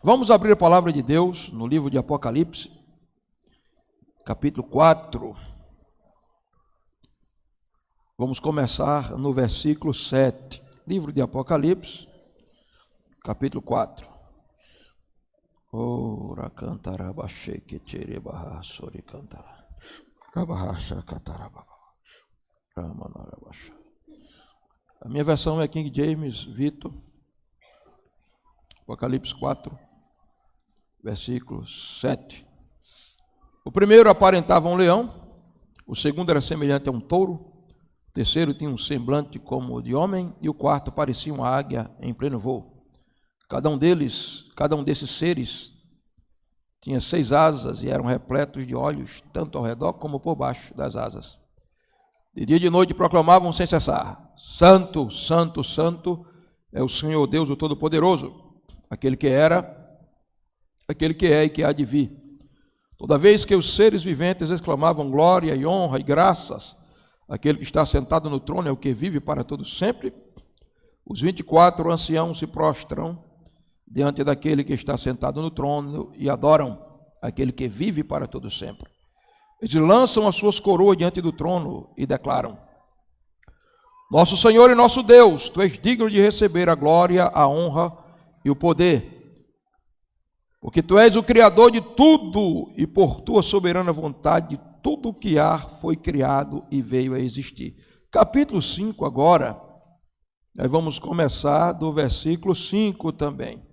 Vamos abrir a palavra de Deus no livro de Apocalipse, capítulo 4. Vamos começar no versículo 7. Livro de Apocalipse, capítulo 4. Ora cantarabaxe que terebaha sori cantara. Rabahacha catarababa. Ramanarabaxa. A minha versão é King James Vitor. Apocalipse 4, versículo 7. O primeiro aparentava um leão, o segundo era semelhante a um touro, o terceiro tinha um semblante como o de homem, e o quarto parecia uma águia em pleno voo. Cada um desses seres tinha 6 asas e eram repletos de olhos, tanto ao redor como por baixo das asas. De dia e de noite proclamavam sem cessar: Santo, Santo, Santo é o Senhor Deus, o Todo-Poderoso, aquele que era, aquele que é e que há de vir. Toda vez que os seres viventes exclamavam glória e honra e graças àquele que está sentado no trono, é o que vive para todo sempre, os 24 anciãos se prostram diante daquele que está sentado no trono e adoram aquele que vive para todo sempre. Eles lançam as suas coroas diante do trono e declaram: Nosso Senhor e nosso Deus, Tu és digno de receber a glória, a honra e o poder, porque Tu és o Criador de tudo, e por Tua soberana vontade tudo o que há foi criado e veio a existir. Capítulo 5 agora, nós vamos começar do versículo 5 também.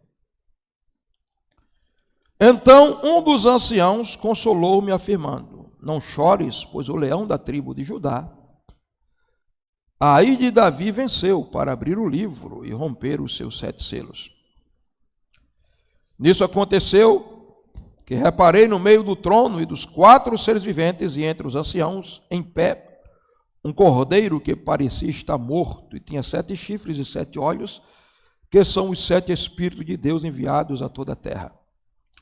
Então um dos anciãos consolou-me afirmando: Não chores, pois o leão da tribo de Judá, aí de Davi, venceu para abrir o livro e romper os seus 7 selos. Nisso aconteceu que reparei no meio do trono e dos 4 seres viventes e entre os anciãos, em pé, um cordeiro que parecia estar morto e tinha 7 chifres e 7 olhos, que são os 7 Espíritos de Deus enviados a toda a terra.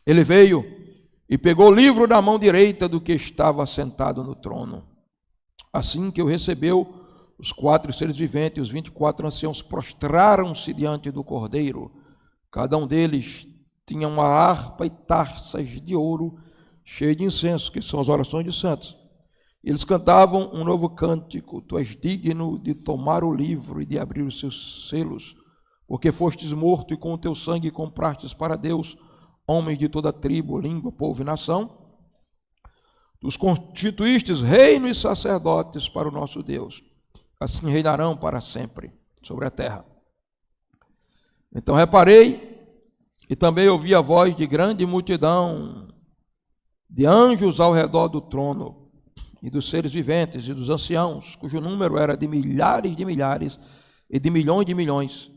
Ele veio e pegou o livro na mão direita do que estava sentado no trono. Assim que o recebeu, os 4 seres viventes e os 24 anciãos prostraram-se diante do cordeiro. Cada um deles tinha uma harpa e taças de ouro cheias de incenso, que são as orações dos santos. Eles cantavam um novo cântico: Tu és digno de tomar o livro e de abrir os seus selos, porque fostes morto e com o teu sangue comprastes para Deus homens de toda tribo, língua, povo e nação. Tu os constituístes reino e sacerdotes para o nosso Deus. Assim reinarão para sempre sobre a terra. Então reparei e também ouvi a voz de grande multidão de anjos ao redor do trono, e dos seres viventes e dos anciãos, cujo número era de milhares e de milhões.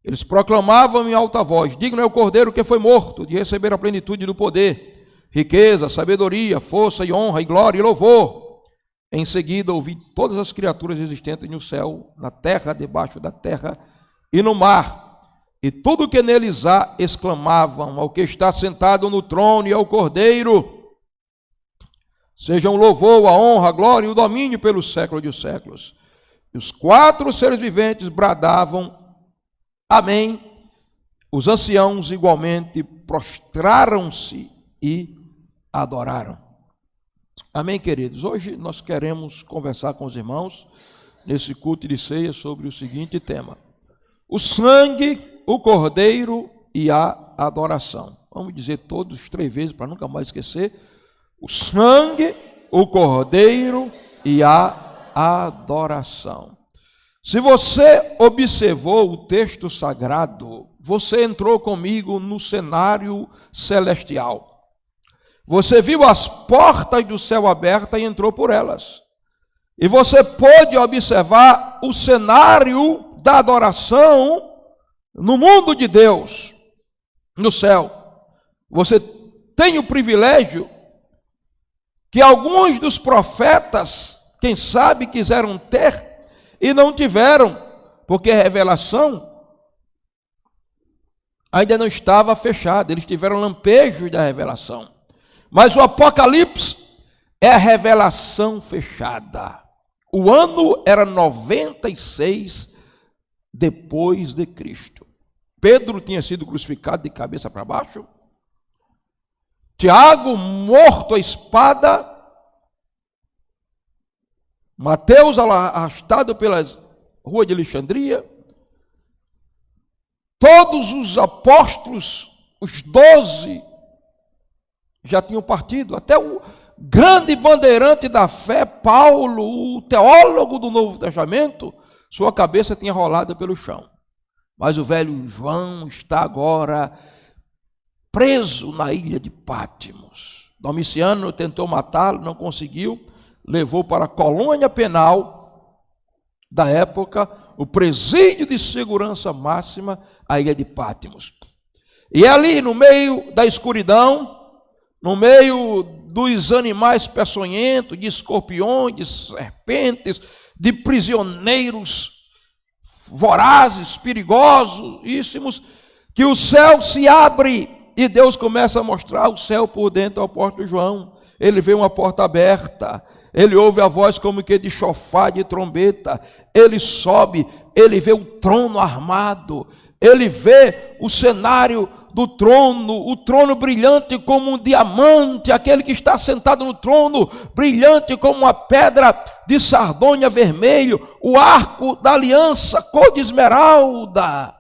Eles proclamavam em alta voz: Digno é o cordeiro que foi morto de receber a plenitude do poder, riqueza, sabedoria, força e honra e glória e louvor. Em seguida ouvi todas as criaturas existentes no céu, na terra, debaixo da terra e no mar, e tudo que neles há, exclamavam ao que está sentado no trono e ao cordeiro: Sejam o louvor, a honra, a glória e o domínio pelos séculos dos séculos. E os 4 seres viventes bradavam: Amém. Os anciãos igualmente prostraram-se e adoraram. Amém, queridos? Hoje nós queremos conversar com os irmãos, nesse culto de ceia, sobre o seguinte tema: o sangue, o cordeiro e a adoração. Vamos dizer todos 3 vezes para nunca mais esquecer: o sangue, o cordeiro e a adoração. Se você observou o texto sagrado, você entrou comigo no cenário celestial. Você viu as portas do céu abertas e entrou por elas. E você pôde observar o cenário da adoração no mundo de Deus, no céu. Você tem o privilégio que alguns dos profetas, quem sabe, quiseram ter e não tiveram, porque a revelação ainda não estava fechada. Eles tiveram lampejos da revelação. Mas o Apocalipse é a revelação fechada. O ano era 96 depois de Cristo. Pedro tinha sido crucificado de cabeça para baixo. Tiago morto à espada. Mateus arrastado pelas ruas de Alexandria. Todos os apóstolos, os 12, já tinham partido. Até o grande bandeirante da fé, Paulo, o teólogo do Novo Testamento, sua cabeça tinha rolado pelo chão. Mas o velho João está agora preso na ilha de Patmos. Domiciano tentou matá-lo, não conseguiu, levou para a colônia penal da época, o presídio de segurança máxima, a ilha de Patmos. E ali, no meio da escuridão, no meio dos animais peçonhentos, de escorpiões, de serpentes, de prisioneiros vorazes, perigosos, que o céu se abre e Deus começa a mostrar o céu por dentro ao apóstolo João. Ele vê uma porta aberta, ele ouve a voz como que de chofar, de trombeta, ele sobe, ele vê o trono armado, ele vê o cenário do trono, o trono brilhante como um diamante, aquele que está sentado no trono, brilhante como uma pedra de sardônia vermelho, o arco da aliança, cor de esmeralda.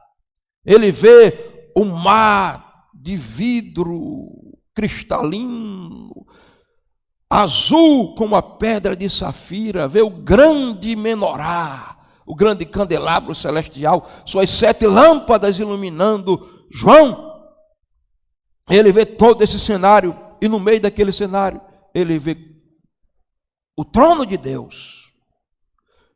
Ele vê o mar de vidro cristalino, azul como a pedra de safira, vê o grande menorá, o grande candelabro celestial, suas 7 lâmpadas iluminando João. Ele vê todo esse cenário, e no meio daquele cenário, ele vê o trono de Deus.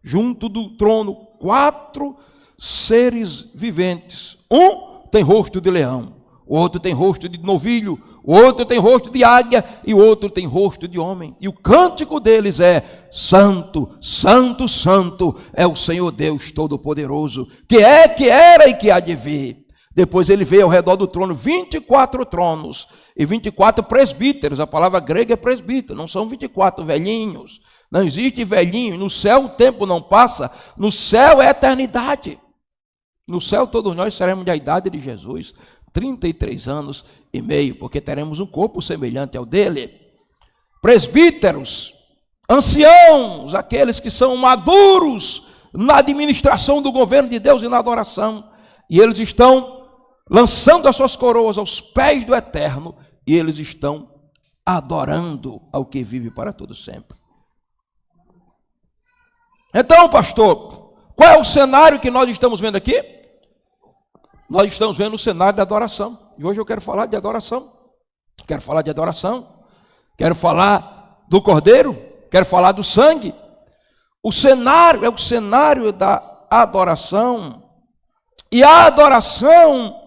Junto do trono, 4 seres viventes. Um tem rosto de leão, o outro tem rosto de novilho, o outro tem rosto de águia, e o outro tem rosto de homem. E o cântico deles é: Santo, Santo, Santo é o Senhor Deus Todo-Poderoso, que é, que era e que há de vir. Depois ele vê ao redor do trono 24 tronos e 24 presbíteros. A palavra grega é presbítero, não são 24 velhinhos. Não existe velhinho. No céu o tempo não passa, no céu é eternidade. No céu todos nós seremos da idade de Jesus, 33 anos e meio, porque teremos um corpo semelhante ao dele. Presbíteros, anciãos, aqueles que são maduros na administração do governo de Deus e na adoração. E eles estão lançando as suas coroas aos pés do Eterno, e eles estão adorando ao que vive para todo sempre. Então, pastor, qual é o cenário que nós estamos vendo aqui? Nós estamos vendo o cenário da adoração. E hoje eu quero falar de adoração. Quero falar de adoração. Quero falar do Cordeiro. Quero falar do sangue. O cenário é o cenário da adoração. E a adoração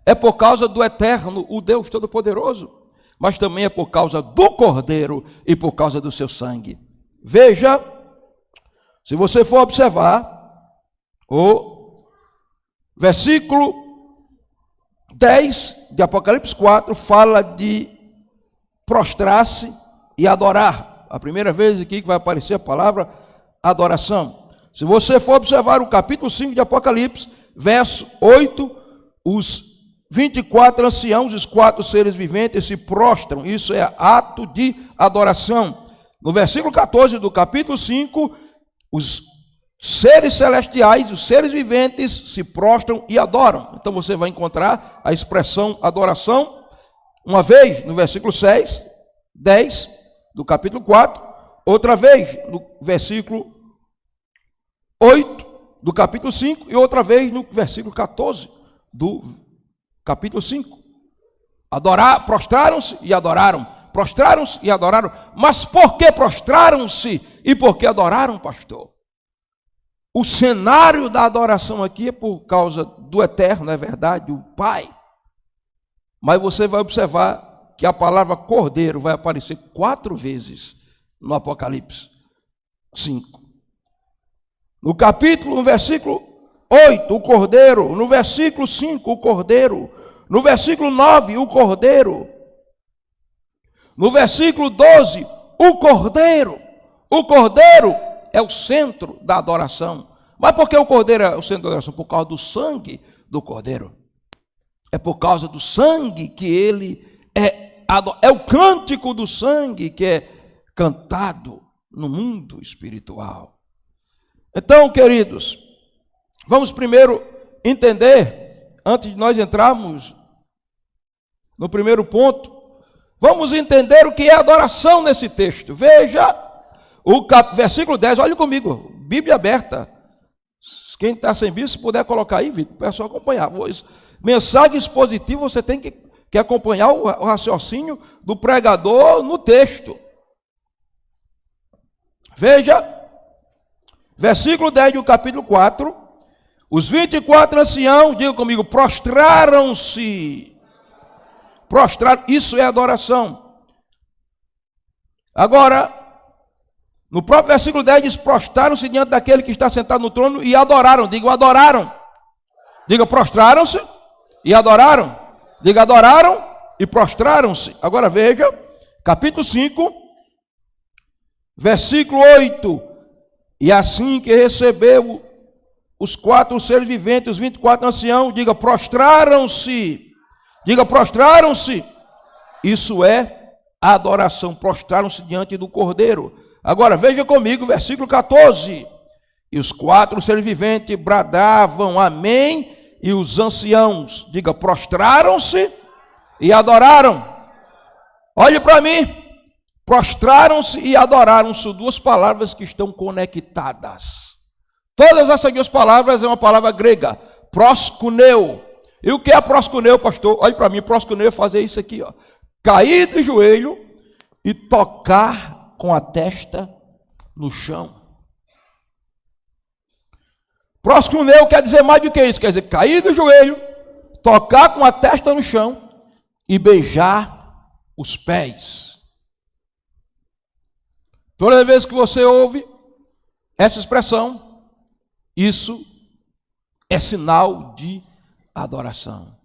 é por causa do Eterno, o Deus Todo-Poderoso, mas também é por causa do Cordeiro e por causa do seu sangue. Veja, se você for observar, o versículo 10 de Apocalipse 4 fala de prostrar-se e adorar. A primeira vez aqui que vai aparecer a palavra adoração. Se você for observar o capítulo 5 de Apocalipse, verso 8, os 24 anciãos, os 4 seres viventes se prostram. Isso é ato de adoração. No versículo 14 do capítulo 5, os seres celestiais, os seres viventes se prostram e adoram. Então você vai encontrar a expressão adoração uma vez no versículo 6, 10 do capítulo 4, outra vez no versículo 8 do capítulo 5 e outra vez no versículo 14 do capítulo 5. Adorar, prostraram-se e adoraram. Prostraram-se e adoraram. Mas por que prostraram-se e por que adoraram, pastor? O cenário da adoração aqui é por causa do Eterno, é verdade, o Pai. Mas você vai observar que a palavra Cordeiro vai aparecer 4 vezes no Apocalipse 5. No versículo 8, o Cordeiro. No versículo 5, o Cordeiro. No versículo 9, o Cordeiro. No versículo 12, o Cordeiro. O Cordeiro é o centro da adoração. Mas por que o Cordeiro é o centro da adoração? Por causa do sangue do Cordeiro. É por causa do sangue que ele é o cântico do sangue que é cantado no mundo espiritual. Então, queridos, vamos primeiro entender, antes de nós entrarmos no primeiro ponto, vamos entender o que é adoração nesse texto. Veja o versículo 10, olhe comigo, Bíblia aberta. Quem está sem Bíblia, se puder colocar aí, Vitor, para o pessoal acompanhar. Mensagem expositiva, você tem que acompanhar o raciocínio do pregador no texto. Veja, versículo 10 do capítulo 4. Os 24 anciãos, diga comigo, prostraram-se. Isso é adoração. Agora, no próprio versículo 10 diz, prostraram-se diante daquele que está sentado no trono e adoraram. Diga, adoraram. Diga, prostraram-se e adoraram. Diga, adoraram e prostraram-se. Agora veja, capítulo 5, versículo 8. E assim que recebeu os 4 seres viventes, os 24 anciãos, diga, prostraram-se. Diga, prostraram-se. Isso é adoração. Prostraram-se diante do Cordeiro. Agora veja comigo, versículo 14. E os 4 seres viventes bradavam amém, e os anciãos, diga, prostraram-se e adoraram. Olhe para mim, prostraram-se e adoraram, são duas palavras que estão conectadas. Todas essas duas palavras é uma palavra grega, proskuneu. E o que é proskuneu, pastor? Olhe para mim, proskuneu é fazer isso aqui, ó. Cair de joelho e tocar com a testa no chão. Proskuneu quer dizer mais do que isso, quer dizer cair do joelho, tocar com a testa no chão e beijar os pés. Toda vez que você ouve essa expressão, isso é sinal de adoração.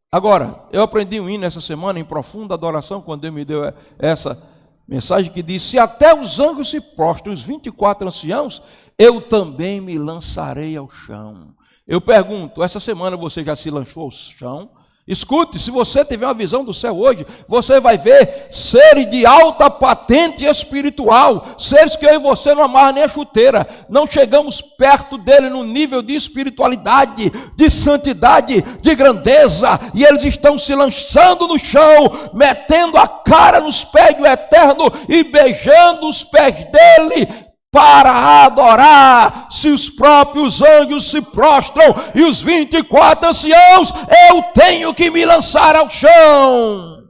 Agora, eu aprendi um hino essa semana em profunda adoração, quando Deus me deu essa mensagem que diz, se até os anjos se prostram, os 24 anciãos, eu também me lançarei ao chão. Eu pergunto, essa semana você já se lançou ao chão? Escute, se você tiver uma visão do céu hoje, você vai ver seres de alta patente espiritual, seres que eu e você não amarram nem a chuteira, não chegamos perto dele no nível de espiritualidade, de santidade, de grandeza, e eles estão se lançando no chão, metendo a cara nos pés do Eterno e beijando os pés dele, para adorar. Se os próprios anjos se prostram e os 24 anciãos, eu tenho que me lançar ao chão.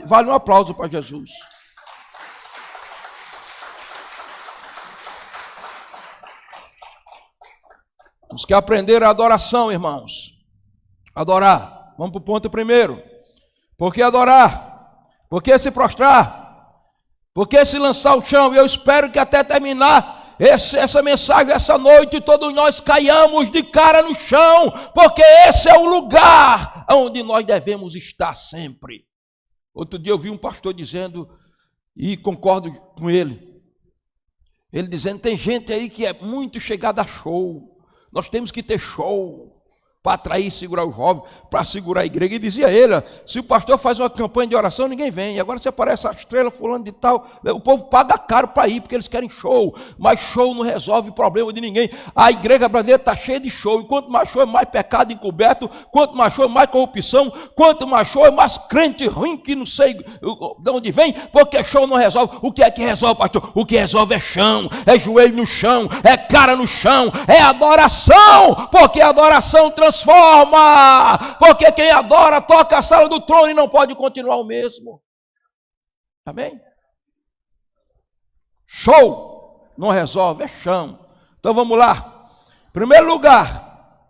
Vale um aplauso para Jesus. Temos que aprender a adoração, irmãos. Adorar. Vamos para o ponto primeiro. Por que adorar? Por que se prostrar? Porque se lançar ao chão, eu espero que até terminar essa mensagem, essa noite, todos nós caiamos de cara no chão, porque esse é o lugar onde nós devemos estar sempre. Outro dia eu vi um pastor dizendo, e concordo com ele dizendo, tem gente aí que é muito chegada a show, nós temos que ter show, para atrair e segurar os jovens, para segurar a igreja. E dizia ele, se o pastor faz uma campanha de oração, ninguém vem. E agora se aparece a estrela fulano de tal, o povo paga caro para ir, porque eles querem show. Mas show não resolve problema de ninguém. A igreja brasileira está cheia de show. E quanto mais show é mais pecado encoberto, quanto mais show é mais corrupção, quanto mais show é mais crente ruim que não sei de onde vem, porque show não resolve. O que é que resolve, pastor? O que resolve é chão, é joelho no chão, é cara no chão, é adoração, porque a adoração transforma, porque quem adora toca a sala do trono e não pode continuar o mesmo. Amém? Show não resolve, é chão. Então vamos lá. Primeiro lugar,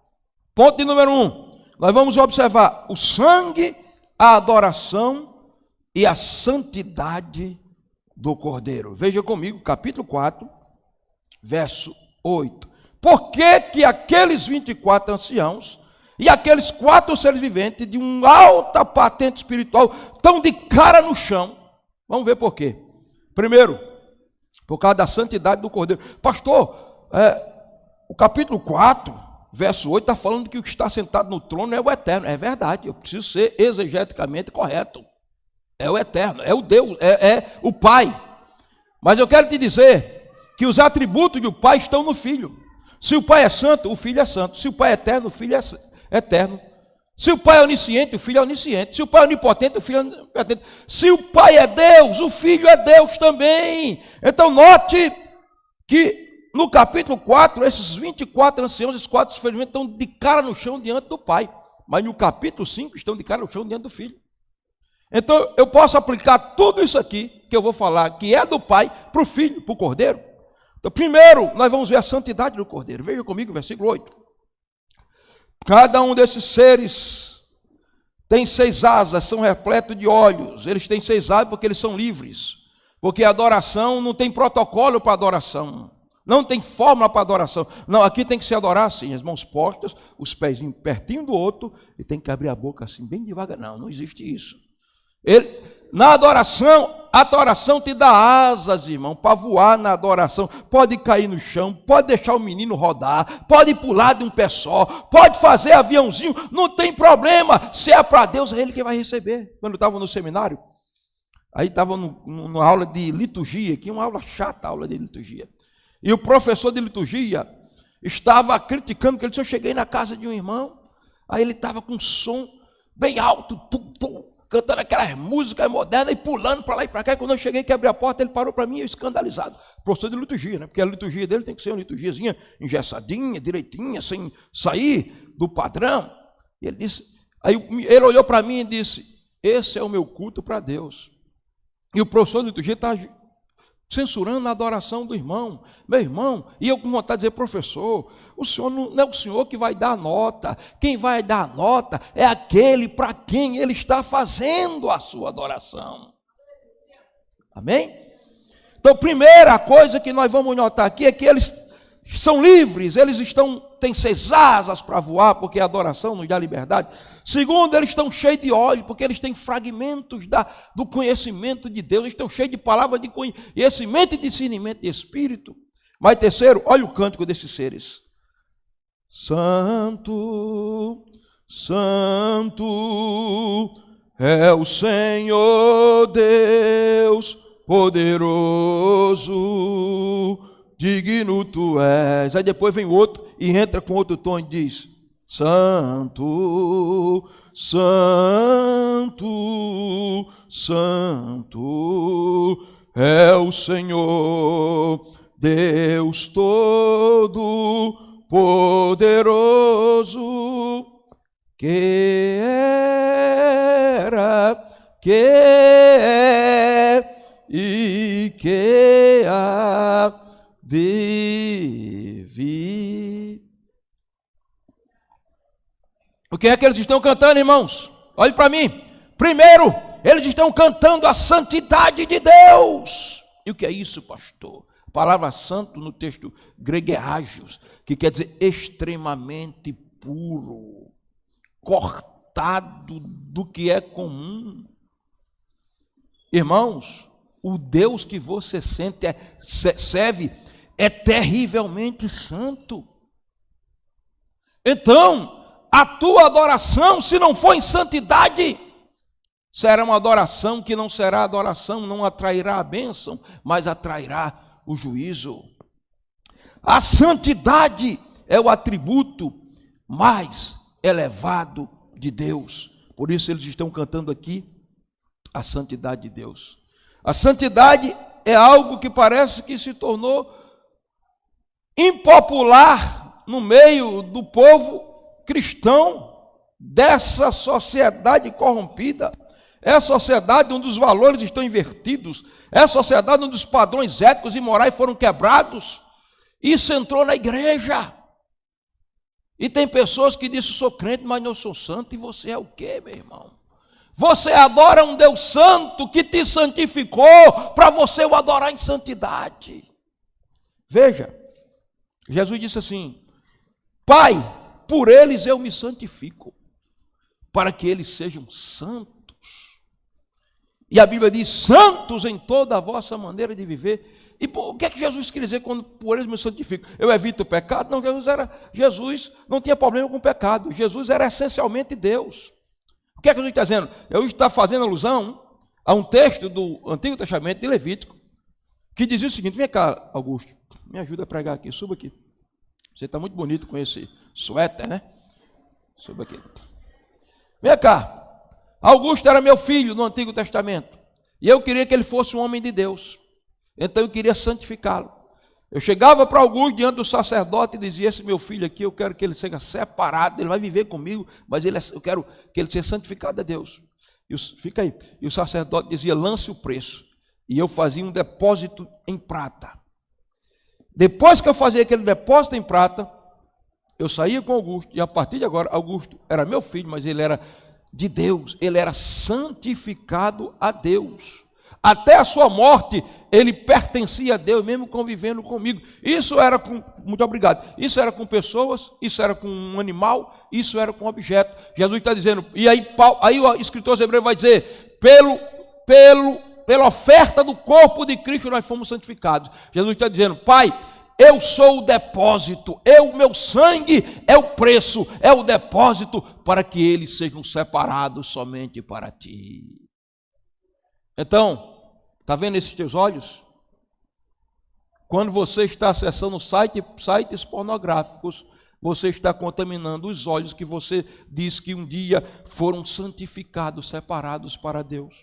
ponto de número 1, nós vamos observar o sangue, a adoração e a santidade do Cordeiro. Veja comigo, capítulo 4, verso 8. Por que que aqueles 24 anciãos e aqueles 4 seres viventes de uma alta patente espiritual estão de cara no chão? Vamos ver por quê. Primeiro, por causa da santidade do Cordeiro. Pastor, o capítulo 4 verso 8, está falando que o que está sentado no trono é o eterno. É verdade, eu preciso ser exegeticamente correto. É o eterno, é o Deus, é o Pai. Mas eu quero te dizer que os atributos do Pai estão no Filho. Se o Pai é santo, o Filho é santo. Se o Pai é eterno, o Filho é eterno. Se o Pai é onisciente, o Filho é onisciente. Se o Pai é onipotente, o Filho é onipotente. Se o Pai é Deus, o Filho é Deus também. Então note que no capítulo 4, esses 24 anciãos, esses 4 experimentos estão de cara no chão diante do Pai. Mas no capítulo 5 estão de cara no chão diante do Filho. Então eu posso aplicar tudo isso aqui, que eu vou falar, que é do Pai, para o Filho, para o Cordeiro. Então primeiro, nós vamos ver a santidade do Cordeiro. Veja comigo o versículo 8. Cada um desses seres tem 6 asas, são repletos de olhos. Eles têm 6 asas porque eles são livres. Porque a adoração não tem protocolo para adoração. Não tem fórmula para adoração. Não, aqui tem que se adorar assim, as mãos postas, os pés pertinho do outro, e tem que abrir a boca assim, bem devagar. Não existe isso. Na adoração, a adoração te dá asas, irmão, para voar na adoração. Pode cair no chão, pode deixar o menino rodar, pode pular de um pé só, pode fazer aviãozinho, não tem problema. Se é para Deus, é Ele que vai receber. Quando eu estava no seminário, aí estava numa aula de liturgia, que é uma aula chata, aula de liturgia. E o professor de liturgia estava criticando, porque ele disse, eu cheguei na casa de um irmão, aí ele estava com um som bem alto, cantando aquelas músicas modernas e pulando para lá e para cá. E quando eu cheguei que abri a porta, ele parou para mim, eu escandalizado. Professor de liturgia, né? Porque a liturgia dele tem que ser uma liturgiazinha engessadinha, direitinha, sem sair do padrão. E ele disse, aí ele olhou para mim e disse, esse é o meu culto para Deus. E o professor de liturgia está censurando a adoração do irmão. Meu irmão, e eu com vontade de dizer, professor, o senhor não é o senhor que vai dar a nota. Quem vai dar a nota é aquele para quem ele está fazendo a sua adoração. Amém? Então, primeira coisa que nós vamos notar aqui é que eles são livres, eles têm 6 asas para voar, porque a adoração nos dá liberdade. Segundo, eles estão cheios de óleo, porque eles têm fragmentos do conhecimento de Deus, eles estão cheios de palavras de conhecimento e discernimento de espírito. Mas terceiro, olha o cântico desses seres. Santo, Santo é o Senhor Deus poderoso, digno tu és. Aí depois vem outro e entra com outro tom e diz, Santo, Santo, Santo é o Senhor, Deus Todo-Poderoso, que era, que é e que há de vir. O que é que eles estão cantando, irmãos? Olhe para mim. Primeiro, eles estão cantando a santidade de Deus. E o que é isso, pastor? A palavra santo no texto grego é ágios, que quer dizer extremamente puro, cortado do que é comum. Irmãos, o Deus que você serve é terrivelmente santo. Então, a tua adoração, se não for em santidade, será uma adoração que não será adoração, não atrairá a bênção, mas atrairá o juízo. A santidade é o atributo mais elevado de Deus. Por isso eles estão cantando aqui a santidade de Deus. A santidade é algo que parece que se tornou impopular no meio do povo cristão, dessa sociedade corrompida. É a sociedade onde os valores estão invertidos, é a sociedade onde os padrões éticos e morais foram quebrados. Isso entrou na igreja. E tem pessoas que dizem, sou crente, mas não sou santo. E você é o quê, meu irmão? Você adora um Deus santo que te santificou para você o adorar em santidade. Veja, Jesus disse assim, Pai, por eles eu me santifico, para que eles sejam santos. E a Bíblia diz, santos em toda a vossa maneira de viver E o que é que Jesus quer dizer quando por eles me santifico? Eu evito o pecado? Não, Jesus não tinha problema com o pecado. Jesus era essencialmente Deus. O que é que Jesus está dizendo? Eu está fazendo alusão a um texto do Antigo Testamento de Levítico, que dizia o seguinte: vem cá, Augusto, me ajuda a pregar aqui, suba aqui. Você está muito bonito com esse suéter, né? Suba aqui. Vem cá. Augusto era meu filho no Antigo Testamento, e eu queria que ele fosse um homem de Deus, então eu queria santificá-lo. Eu chegava para Augusto diante do sacerdote e dizia: esse meu filho aqui, eu quero que ele seja separado, ele vai viver comigo, mas eu quero que ele seja santificado a Deus. Fica aí. E o sacerdote dizia: lance o preço, e eu fazia um depósito em prata. Depois que eu fazia aquele depósito em prata, eu saía com Augusto, e a partir de agora, Augusto era meu filho, mas ele era de Deus, ele era santificado a Deus. Até a sua morte, ele pertencia a Deus, mesmo convivendo comigo. Isso era com, muito obrigado, isso era com pessoas, isso era com um animal, isso era com objeto. Jesus está dizendo, e aí o escritor hebreu vai dizer, pela oferta do corpo de Cristo nós fomos santificados. Jesus está dizendo: Pai, eu sou o depósito, meu sangue é o preço, é o depósito para que eles sejam separados somente para ti. Então, está vendo esses teus olhos? Quando você está acessando sites pornográficos, você está contaminando os olhos que você diz que um dia foram santificados, separados para Deus.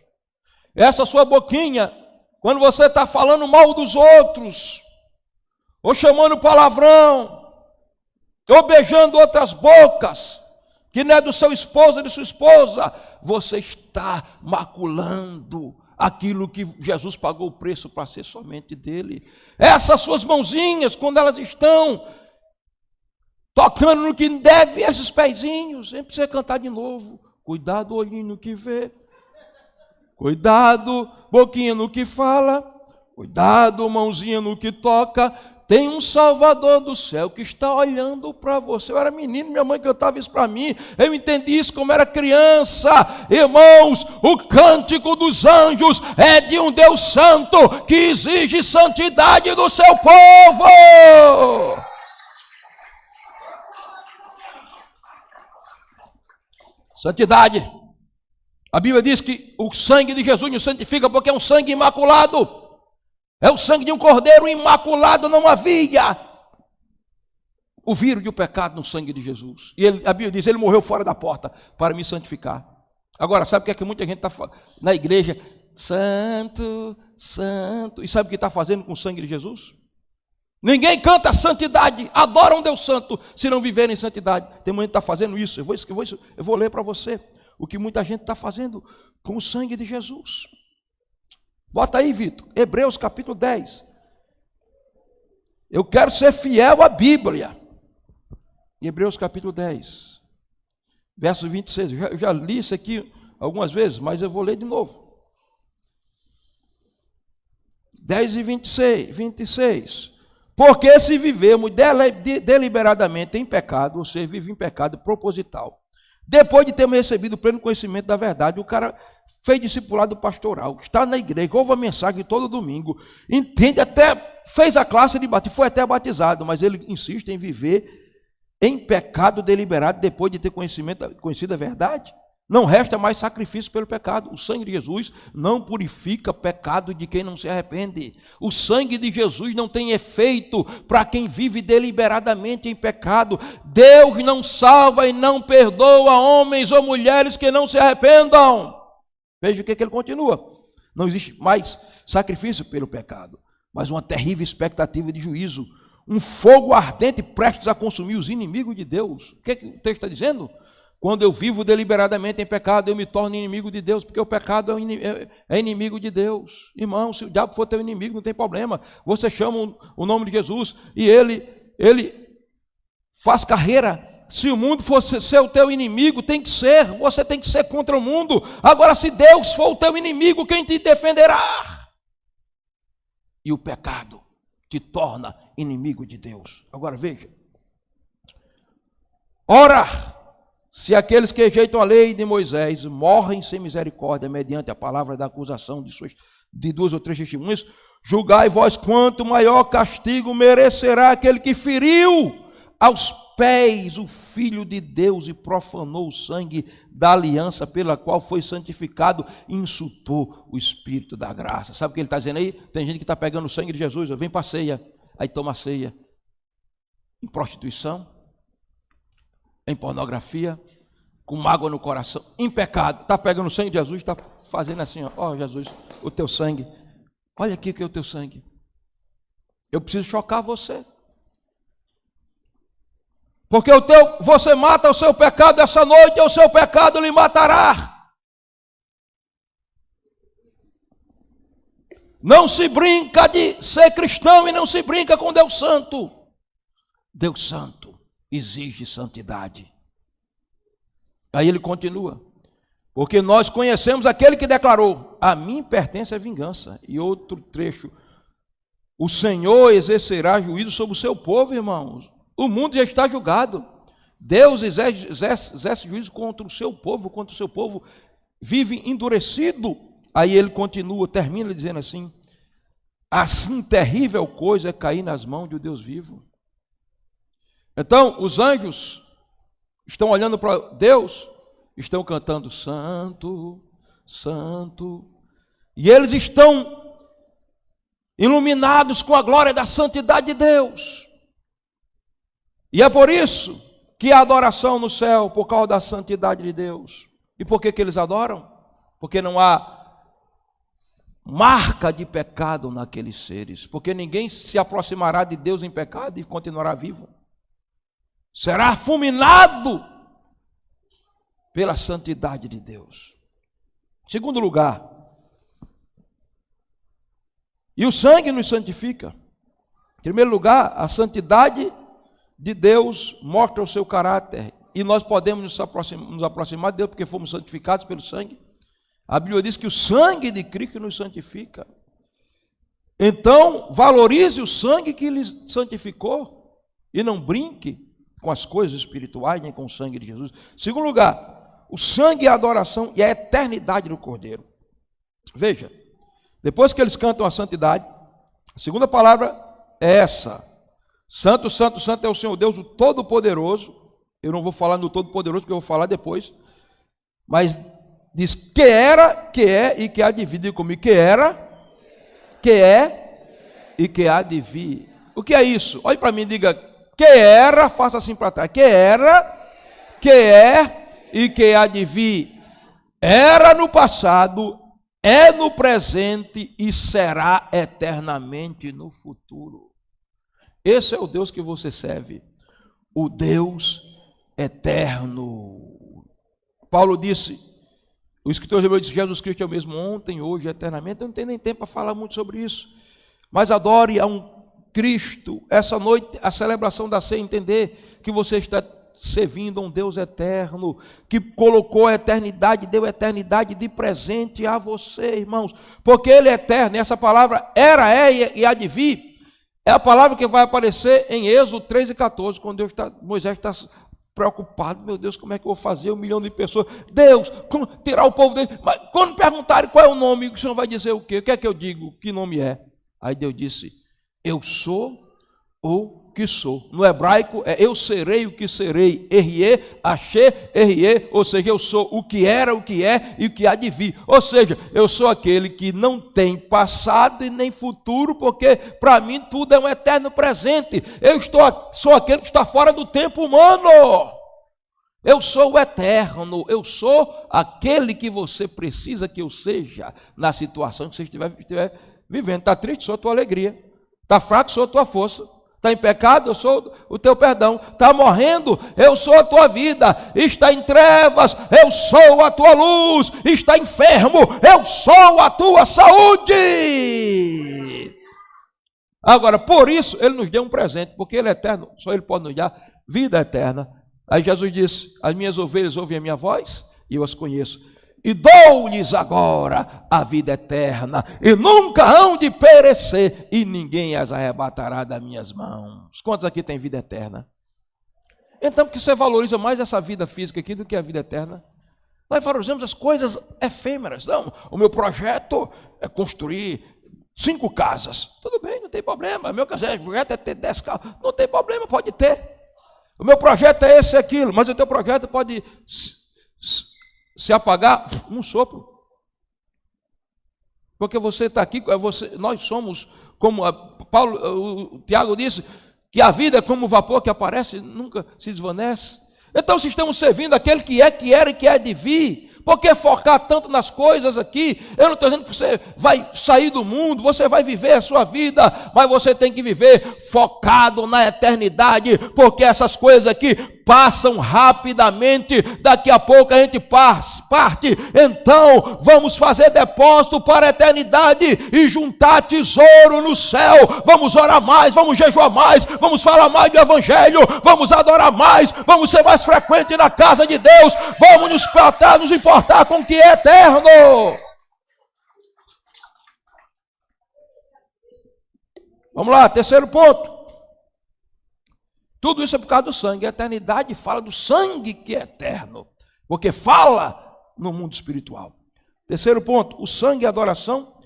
Essa sua boquinha, quando você está falando mal dos outros, ou chamando palavrão, ou beijando outras bocas, que não é do seu esposo, de sua esposa, você está maculando aquilo que Jesus pagou o preço para ser somente dele. Essas suas mãozinhas, quando elas estão tocando no que deve, esses pezinhos, sempre precisa cantar de novo. Cuidado, olhinho no que vê. Cuidado, boquinha no que fala. Cuidado, mãozinha no que toca. Tem um Salvador do céu que está olhando para você. Eu era menino, minha mãe cantava isso para mim. Eu entendi isso como era criança. Irmãos, o cântico dos anjos é de um Deus santo que exige santidade do seu povo. Santidade. A Bíblia diz que o sangue de Jesus nos santifica porque é um sangue imaculado. É o sangue de um cordeiro imaculado, não havia o vírus e o pecado no sangue de Jesus. E a Bíblia diz, ele morreu fora da porta para me santificar. Agora, sabe o que é que muita gente está na igreja? Santo, santo. E sabe o que está fazendo com o sangue de Jesus? Ninguém canta santidade, adora um Deus santo, se não viverem em santidade. Tem muita gente que está fazendo isso. Eu vou ler para você o que muita gente está fazendo com o sangue de Jesus. Bota aí, Vitor, Hebreus capítulo 10. Eu quero ser fiel à Bíblia. Hebreus capítulo 10, verso 26. Eu já li isso aqui algumas vezes, mas eu vou ler de novo. 10 e 26. Porque se vivemos deliberadamente em pecado, ou seja, vive em pecado proposital, depois de termos recebido o pleno conhecimento da verdade, o cara fez discipulado pastoral, está na igreja, ouve a mensagem todo domingo, entende, até fez a classe de batismo, foi até batizado, mas ele insiste em viver em pecado deliberado depois de ter conhecido a verdade. Não resta mais sacrifício pelo pecado. O sangue de Jesus não purifica pecado de quem não se arrepende. O sangue de Jesus não tem efeito para quem vive deliberadamente em pecado. Deus não salva e não perdoa homens ou mulheres que não se arrependam. Veja o que ele continua. Não existe mais sacrifício pelo pecado, mas uma terrível expectativa de juízo. Um fogo ardente prestes a consumir os inimigos de Deus. O que o texto está dizendo? Quando eu vivo deliberadamente em pecado, eu me torno inimigo de Deus, porque o pecado é inimigo de Deus. Irmão, se o diabo for teu inimigo, não tem problema. Você chama o nome de Jesus e ele faz carreira. Se o mundo fosse ser o teu inimigo, você tem que ser contra o mundo. Agora, se Deus for o teu inimigo, quem te defenderá? E o pecado te torna inimigo de Deus. Agora veja. Ora, se aqueles que rejeitam a lei de Moisés morrem sem misericórdia mediante a palavra da acusação de 2 ou 3 testemunhas, Julgai vós quanto maior castigo merecerá aquele que feriu aos pés o Filho de Deus e profanou o sangue da aliança pela qual foi santificado e insultou o Espírito da graça. Sabe o que ele está dizendo aí? Tem gente que está pegando o sangue de Jesus, vem para a ceia, aí toma a ceia em prostituição, em pornografia, com mágoa no coração, em pecado. Está pegando o sangue de Jesus, está fazendo assim, ó, Jesus, o teu sangue. Olha aqui que é o teu sangue. Eu preciso chocar você. Porque você mata o seu pecado essa noite, e o seu pecado lhe matará. Não se brinca de ser cristão e não se brinca com Deus Santo. Deus Santo exige santidade. Aí ele continua. Porque nós conhecemos aquele que declarou: a mim pertence a vingança. E outro trecho: o Senhor exercerá juízo sobre o seu povo, irmãos. O mundo já está julgado. Deus exerce juízo contra o seu povo vive endurecido. Aí ele continua, termina dizendo assim: assim terrível coisa é cair nas mãos de um Deus vivo. Então, os anjos estão olhando para Deus, estão cantando santo, santo, e eles estão iluminados com a glória da santidade de Deus. E é por isso que há adoração no céu, por causa da santidade de Deus. E por que eles adoram? Porque não há marca de pecado naqueles seres, porque ninguém se aproximará de Deus em pecado e continuará vivo. Será fulminado pela santidade de Deus. Segundo lugar, e o sangue nos santifica. Em primeiro lugar, a santidade de Deus mostra o seu caráter, e nós podemos nos aproximar de Deus porque fomos santificados pelo sangue. A Bíblia diz que o sangue de Cristo nos santifica. Então, valorize o sangue que lhe santificou e não brinque com as coisas espirituais, nem com o sangue de Jesus. Segundo lugar, o sangue é a adoração e a eternidade do Cordeiro. Veja, depois que eles cantam a santidade, a segunda palavra é essa: santo, santo, santo é o Senhor Deus, o Todo-Poderoso. Eu não vou falar no Todo-Poderoso, porque eu vou falar depois, mas diz que era, que é e que há de vir. Diga comigo: que era, que é e que há de vir. O que é isso? Olhe para mim e diga: que era, faça assim para trás. Que era, que é e que há de vir. Era no passado, é no presente e será eternamente no futuro. Esse é o Deus que você serve, o Deus eterno. Paulo disse, o escritor hebreu disse: Jesus Cristo é o mesmo ontem, hoje e eternamente. Eu não tenho nem tempo para falar muito sobre isso, mas adore a um Cristo. Essa noite, a celebração da ceia, entender que você está servindo a um Deus eterno, que colocou a eternidade, deu a eternidade de presente a você, irmãos, porque Ele é eterno. E essa palavra era, é e há de vir, é a palavra que vai aparecer em Êxodo 3:14, quando Moisés está preocupado: meu Deus, como é que eu vou fazer 1 milhão de pessoas? Deus, como tirar o povo dele? Mas quando perguntarem qual é o nome, o Senhor vai dizer o quê? O que é que eu digo? Que nome é? Aí Deus disse: eu sou o que sou. No hebraico é eu serei o que serei, Erie, Achê, Erie, ou seja, eu sou o que era, o que é e o que há de vir. Ou seja, eu sou aquele que não tem passado e nem futuro, porque para mim tudo é um eterno presente. Sou aquele que está fora do tempo humano. Eu sou o eterno, eu sou aquele que você precisa que eu seja na situação que você estiver vivendo. Está triste? Sou a tua alegria. Está fraco? Sou a tua força. Está em pecado? Eu sou o teu perdão. Está morrendo? Eu sou a tua vida. Está em trevas? Eu sou a tua luz. Está enfermo? Eu sou a tua saúde. Agora, por isso, Ele nos deu um presente, porque Ele é eterno, só Ele pode nos dar vida eterna. Aí Jesus disse: as minhas ovelhas ouvem a minha voz e eu as conheço. E dou-lhes agora a vida eterna, e nunca hão de perecer, e ninguém as arrebatará das minhas mãos. Quantos aqui têm vida eterna? Então, por que você valoriza mais essa vida física aqui do que a vida eterna? Nós valorizamos as coisas efêmeras. Não, o meu projeto é construir 5 casas. Tudo bem, não tem problema. Meu projeto é ter 10 casas. Não tem problema, pode ter. O meu projeto é esse e aquilo, mas o teu projeto pode se apagar num sopro. Porque você está aqui, nós somos, como o Tiago disse, que a vida é como o vapor que aparece, nunca se desvanece. Então, se estamos servindo aquele que era e que é de vir, por que focar tanto nas coisas aqui? Eu não estou dizendo que você vai sair do mundo, você vai viver a sua vida, mas você tem que viver focado na eternidade, porque essas coisas aqui passam rapidamente, daqui a pouco a gente parte, então vamos fazer depósito para a eternidade e juntar tesouro no céu. Vamos orar mais, vamos jejuar mais, vamos falar mais do evangelho, vamos adorar mais, vamos ser mais frequentes na casa de Deus, vamos nos importar com o que é eterno. Vamos lá, terceiro ponto. Tudo isso é por causa do sangue. A eternidade fala do sangue que é eterno, porque fala no mundo espiritual. Terceiro ponto, o sangue e a adoração,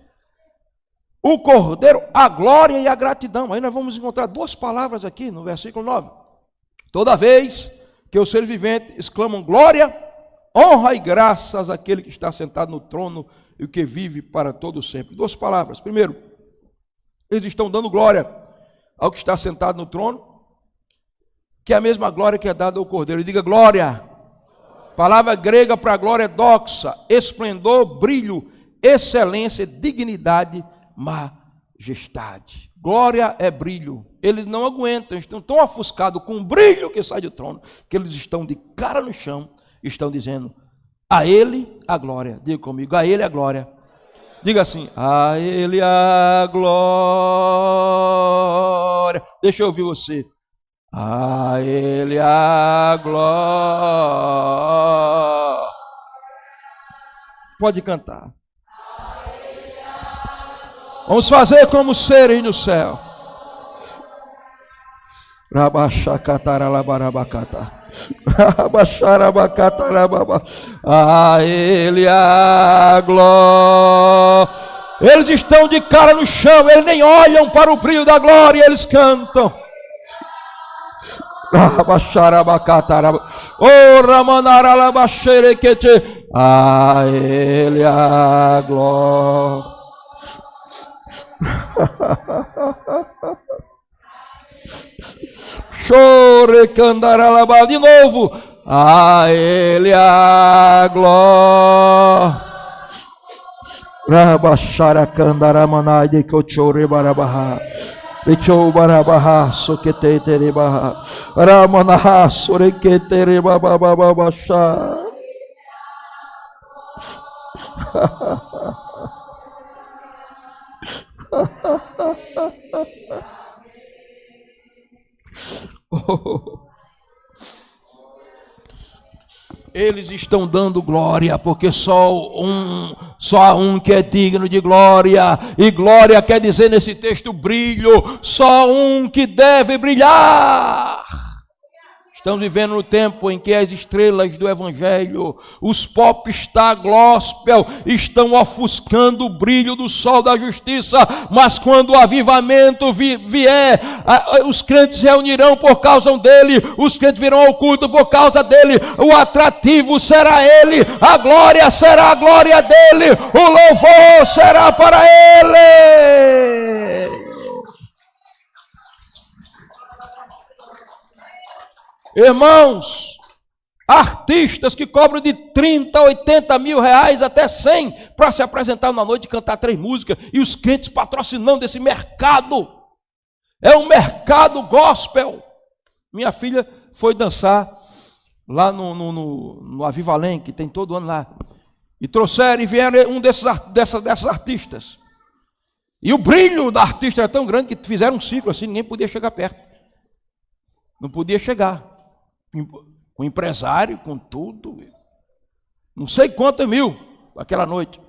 o cordeiro, a glória e a gratidão. Aí nós vamos encontrar 2 palavras aqui no versículo 9. Toda vez que os seres viventes exclamam glória, honra e graças àquele que está sentado no trono e o que vive para todo sempre. 2 palavras. Primeiro, eles estão dando glória ao que está sentado no trono, que é a mesma glória que é dada ao cordeiro. Diga glória. Palavra grega para glória é doxa, esplendor, brilho, excelência, dignidade, majestade. Glória é brilho. Eles não aguentam, estão tão ofuscados com o brilho que sai do trono, que eles estão de cara no chão, estão dizendo, a ele a glória. Diga comigo, a ele a glória. Diga assim, a ele a glória. Deixa eu ouvir você. A ele a glória. Pode cantar. Vamos fazer como seres no céu. A ele a glória. Eles estão de cara no chão, eles nem olham para o brilho da glória, eles cantam. A ele a glória. Chore candaralaba de novo. A ele a glória. Rabashara candaramanai de cochore barabaha. Bicho barabaha sokete terebaha. Ramanaha sorekete rebabababasha. Eles estão dando glória, porque só há um que é digno de glória, e glória quer dizer nesse texto brilho, só um que deve brilhar. Estamos vivendo no tempo em que as estrelas do evangelho, os popstar gospel, estão ofuscando o brilho do sol da justiça, mas quando o avivamento vier, os crentes se reunirão por causa dele, os crentes virão ao culto por causa dele, o atrativo será ele, a glória será a glória dele, o louvor será para ele. Irmãos, artistas que cobram de 30 a 80 mil reais até 100 para se apresentar na noite e cantar 3 músicas, e os crentes patrocinando esse mercado, é um mercado gospel. Minha filha foi dançar lá no Avivalém, que tem todo ano lá, e trouxeram e vieram um dessas artistas, e o brilho da artista era tão grande que fizeram um ciclo assim, ninguém podia chegar perto, não podia chegar. Com empresário, com tudo, não sei quantos mil aquela noite,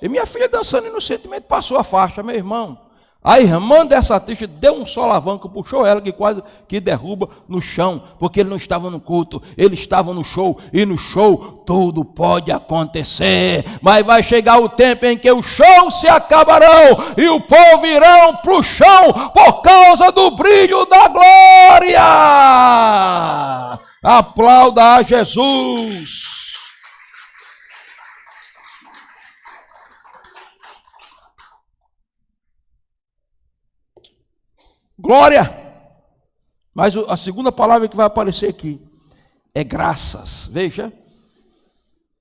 e minha filha dançando inocentemente passou a faixa. Meu irmão, A irmã dessa atriz deu um solavanco, puxou ela que quase que derruba no chão, porque ele não estava no culto, ele estava no show, e no show tudo pode acontecer, mas vai chegar o tempo em que os shows se acabarão, e o povo irão para o chão, por causa do brilho da glória. Aplauda a Jesus. Glória. Mas a segunda palavra que vai aparecer aqui é graças. Veja,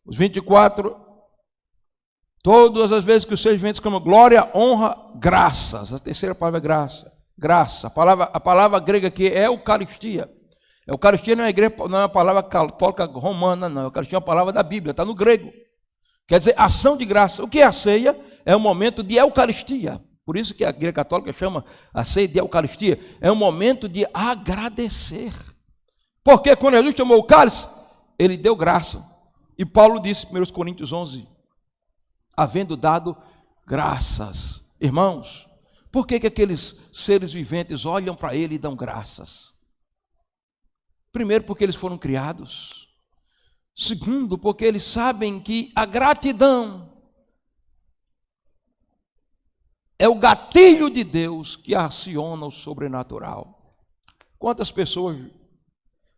os 24, todas as vezes que os seus viventes clamam glória, honra, graças. A terceira palavra é graça. Graça. A palavra grega aqui é Eucaristia. Eucaristia não é uma palavra católica romana, não. Eucaristia é uma palavra da Bíblia, está no grego. Quer dizer, ação de graça. O que é a ceia? É um momento de Eucaristia. Por isso que a Igreja Católica chama a ceia de Eucaristia. É um momento de agradecer. Porque quando Jesus tomou o cálice, ele deu graça. E Paulo disse, 1 Coríntios 11, havendo dado graças. Irmãos, por que aqueles seres viventes olham para ele e dão graças? Primeiro, porque eles foram criados. Segundo, porque eles sabem que a gratidão é o gatilho de Deus que aciona o sobrenatural. Quantas pessoas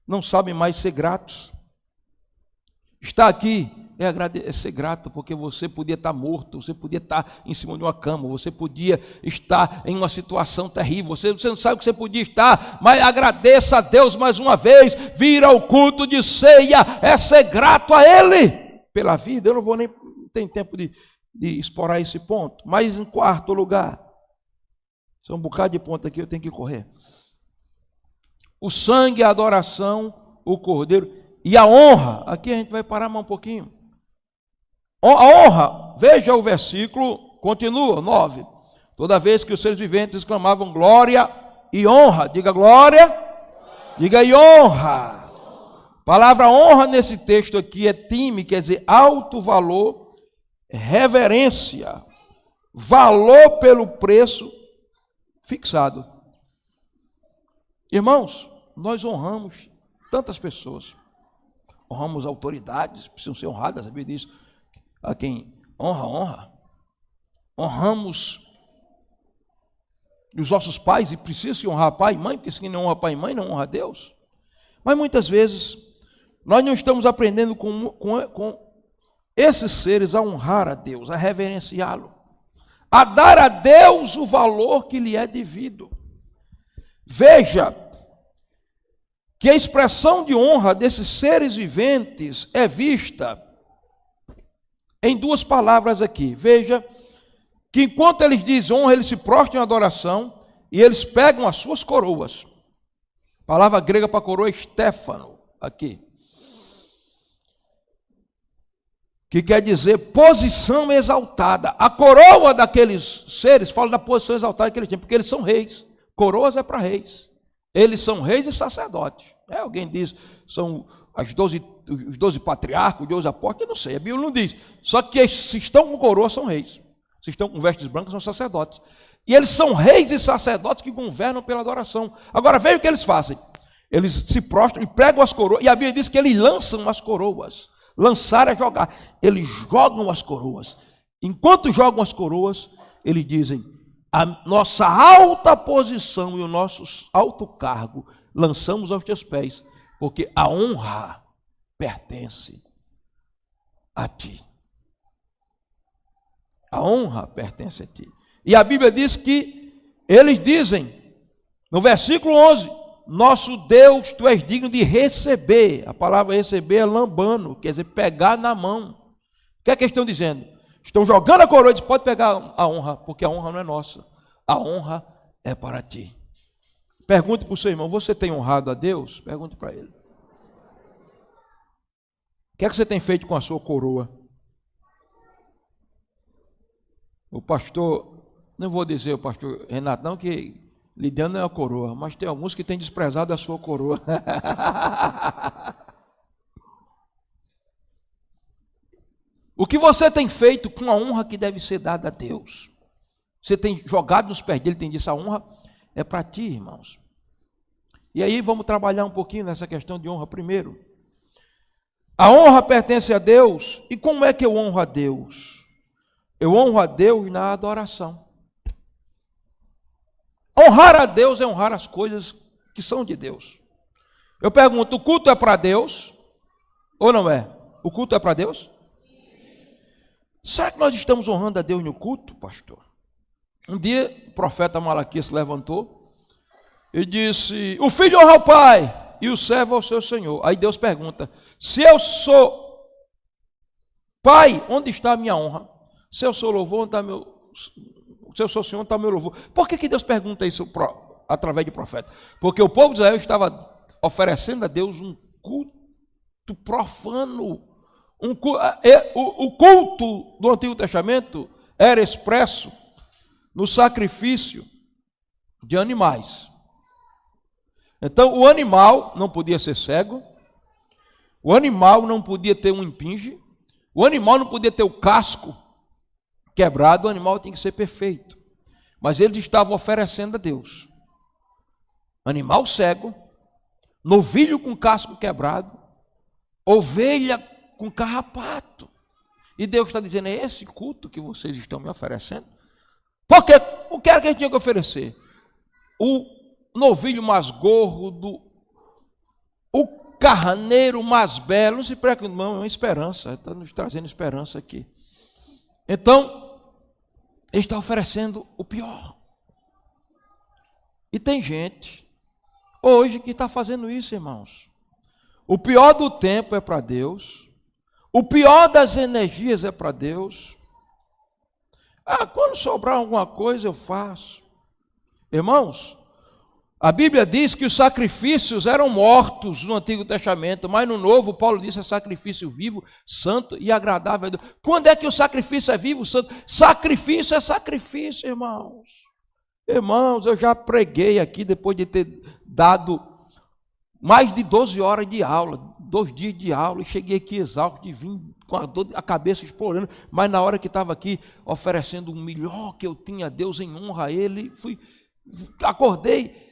não sabem mais ser gratos? Estar aqui é ser grato, porque você podia estar morto, você podia estar em cima de uma cama, você podia estar em uma situação terrível, você não sabe o que você podia estar, mas agradeça a Deus mais uma vez, vir ao culto de ceia, é ser grato a Ele pela vida. Eu não vou nem, não tenho tempo de explorar esse ponto. Mas em quarto lugar, são um bocado de ponto aqui, eu tenho que correr. O sangue, a adoração, o cordeiro e a honra. Aqui a gente vai parar mais um pouquinho. A honra, veja o versículo, continua, 9. Toda vez que os seres viventes clamavam glória e honra, diga glória, diga e honra. A palavra honra nesse texto aqui é time, quer dizer alto valor, reverência, valor pelo preço fixado. Irmãos, nós honramos tantas pessoas, honramos autoridades, precisam ser honradas, a Bíblia diz, a quem honra, honra. Honramos os nossos pais, e precisa se honrar pai e mãe, porque se quem não honra pai e mãe não honra a Deus. Mas muitas vezes nós não estamos aprendendo com esses seres a honrar a Deus, a reverenciá-lo, a dar a Deus o valor que lhe é devido. Veja que a expressão de honra desses seres viventes é vista em duas palavras aqui. Veja que enquanto eles dizem honra, eles se prostram em adoração e eles pegam as suas coroas. A palavra grega para coroa é Stefano, aqui, que quer dizer posição exaltada. A coroa daqueles seres fala da posição exaltada que eles têm, porque eles são reis. Coroas é para reis. Eles são reis e sacerdotes. Alguém diz, são os 12 patriarcos, os 12 apóstolos, eu não sei, a Bíblia não diz. Só que se estão com coroa, são reis. Se estão com vestes brancas, são sacerdotes. E eles são reis e sacerdotes que governam pela adoração. Agora, veja o que eles fazem. Eles se prostram e pregam as coroas. E a Bíblia diz que eles lançam as coroas. Lançar é jogar. Eles jogam as coroas. Enquanto jogam as coroas, eles dizem, a nossa alta posição e o nosso alto cargo lançamos aos teus pés, porque a honra pertence a ti. A honra pertence a ti. E a Bíblia diz que eles dizem, no versículo 11, nosso Deus, tu és digno de receber. A palavra receber é lambano, quer dizer, pegar na mão. O que é que eles estão dizendo? Estão jogando a coroa e dizem, pode pegar a honra, porque a honra não é nossa. A honra é para ti. Pergunte para o seu irmão, você tem honrado a Deus? Pergunte para ele. O que é que você tem feito com a sua coroa? O pastor, não vou dizer o pastor Renato, não, que Lidiano é a coroa, mas tem alguns que têm desprezado a sua coroa. O que você tem feito com a honra que deve ser dada a Deus? Você tem jogado nos pés dele, tem dito, a honra é para ti, irmãos. E aí vamos trabalhar um pouquinho nessa questão de honra primeiro. A honra pertence a Deus. E como é que eu honro a Deus? Eu honro a Deus na adoração. Honrar a Deus é honrar as coisas que são de Deus. Eu pergunto, o culto é para Deus? Ou não é? O culto é para Deus? Será que nós estamos honrando a Deus no culto, pastor? Um dia o profeta Malaquias se levantou e disse, o filho honra o pai e o servo ao seu senhor. Aí Deus pergunta, se eu sou pai, onde está a minha honra? Se eu sou louvor, onde está meu... Se eu sou senhor, onde está meu louvor? Por que Deus pergunta isso através de profeta? Porque o povo de Israel estava oferecendo a Deus um culto profano. O culto do Antigo Testamento era expresso no sacrifício de animais. Então, o animal não podia ser cego, o animal não podia ter um impinge, o animal não podia ter o casco quebrado, o animal tinha que ser perfeito. Mas eles estavam oferecendo a Deus animal cego, novilho com casco quebrado, ovelha com carrapato. E Deus está dizendo, é esse culto que vocês estão me oferecendo? Porque o que era que eles tinham que oferecer? O novilho mais gordo, o carneiro mais belo. Não se preocupe, não, é uma esperança, está nos trazendo esperança aqui. Então, ele está oferecendo o pior. E tem gente hoje que está fazendo isso, irmãos. O pior do tempo é para Deus, o pior das energias é para Deus. Quando sobrar alguma coisa eu faço. Irmãos, a Bíblia diz que os sacrifícios eram mortos no Antigo Testamento, mas no Novo, Paulo diz, é sacrifício vivo, santo e agradável a Deus. Quando é que o sacrifício é vivo, santo? Sacrifício é sacrifício, irmãos. Irmãos, eu já preguei aqui, depois de ter dado mais de 12 horas de aula, 2 dias de aula, e cheguei aqui exausto de vir com a cabeça explorando, mas na hora que estava aqui oferecendo o melhor que eu tinha a Deus em honra a Ele, acordei,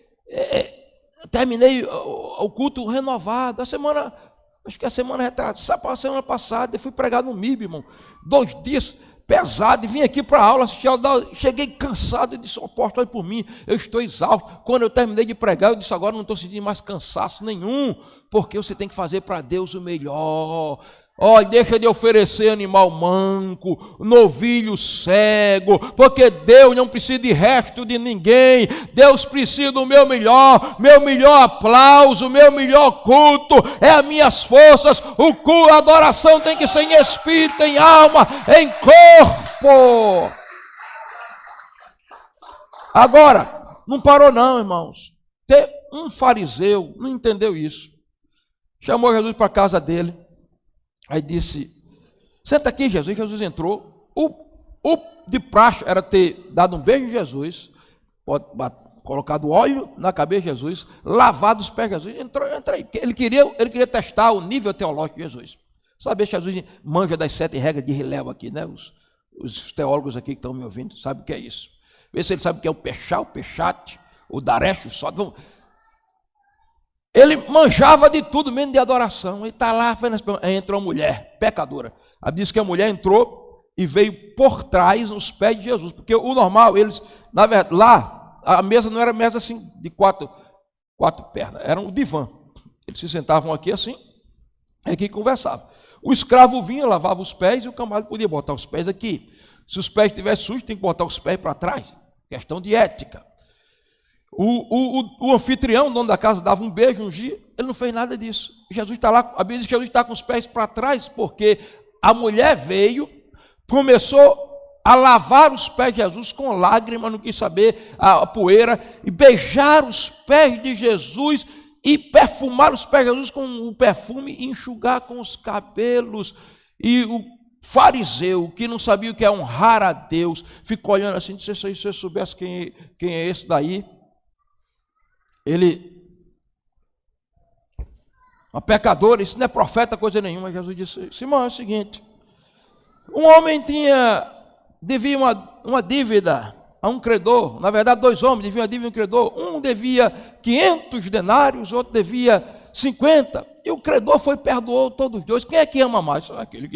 terminei o culto renovado. Acho que a semana passada, eu fui pregar no MIB, irmão, 2 dias pesado, e vim aqui para a aula, assistir a aula, cheguei cansado, e disse, apóstolo, olhe por mim, eu estou exausto. Quando eu terminei de pregar, eu disse, agora não estou sentindo mais cansaço nenhum, porque você tem que fazer para Deus o melhor. Deixa de oferecer animal manco, novilho cego, porque Deus não precisa de resto de ninguém. Deus precisa do meu melhor aplauso, meu melhor culto, é as minhas forças. A adoração tem que ser em espírito, em alma, em corpo. Agora, não parou não, irmãos. Um fariseu não entendeu isso, chamou Jesus para a casa dele. Aí disse, senta aqui, Jesus. Jesus entrou. O de praxe era ter dado um beijo em Jesus, colocado óleo na cabeça de Jesus, lavado os pés de Jesus. Entrei. Ele queria testar o nível teológico de Jesus. Sabe, Jesus manja das 7 regras de Hilel aqui, né? Os teólogos aqui que estão me ouvindo sabem o que é isso. Vê se ele sabe o que é o Pechá, o Pechat, o Daresh, o Sod. Ele manjava de tudo, menos de adoração. Ele está lá, aí entrou uma mulher pecadora. A Bíblia diz que a mulher entrou e veio por trás nos pés de Jesus, porque o normal, eles, na verdade, lá, a mesa não era mesa assim, de quatro pernas, era um divã. Eles se sentavam aqui assim, aqui conversavam. O escravo vinha, lavava os pés, e o camarada podia botar os pés aqui. Se os pés estivessem sujos, tem que botar os pés para trás. Questão de ética. O anfitrião, o dono da casa, dava um beijo, ungia, ele não fez nada disso. Jesus está lá, a Bíblia diz que Jesus está com os pés para trás, porque a mulher veio, começou a lavar os pés de Jesus com lágrimas, não quis saber a poeira, e beijar os pés de Jesus, e perfumar os pés de Jesus com o perfume, e enxugar com os cabelos. E o fariseu, que não sabia o que é honrar a Deus, ficou olhando assim, disse, se você soubesse quem é esse daí, uma pecadora, isso não é profeta, coisa nenhuma. Jesus disse, Simão, é o seguinte, um homem devia uma dívida a um credor, na verdade 2 homens deviam a dívida de um credor, um devia 500 denários, outro devia 50, e o credor perdoou todos os dois. Quem é que ama mais? Aquele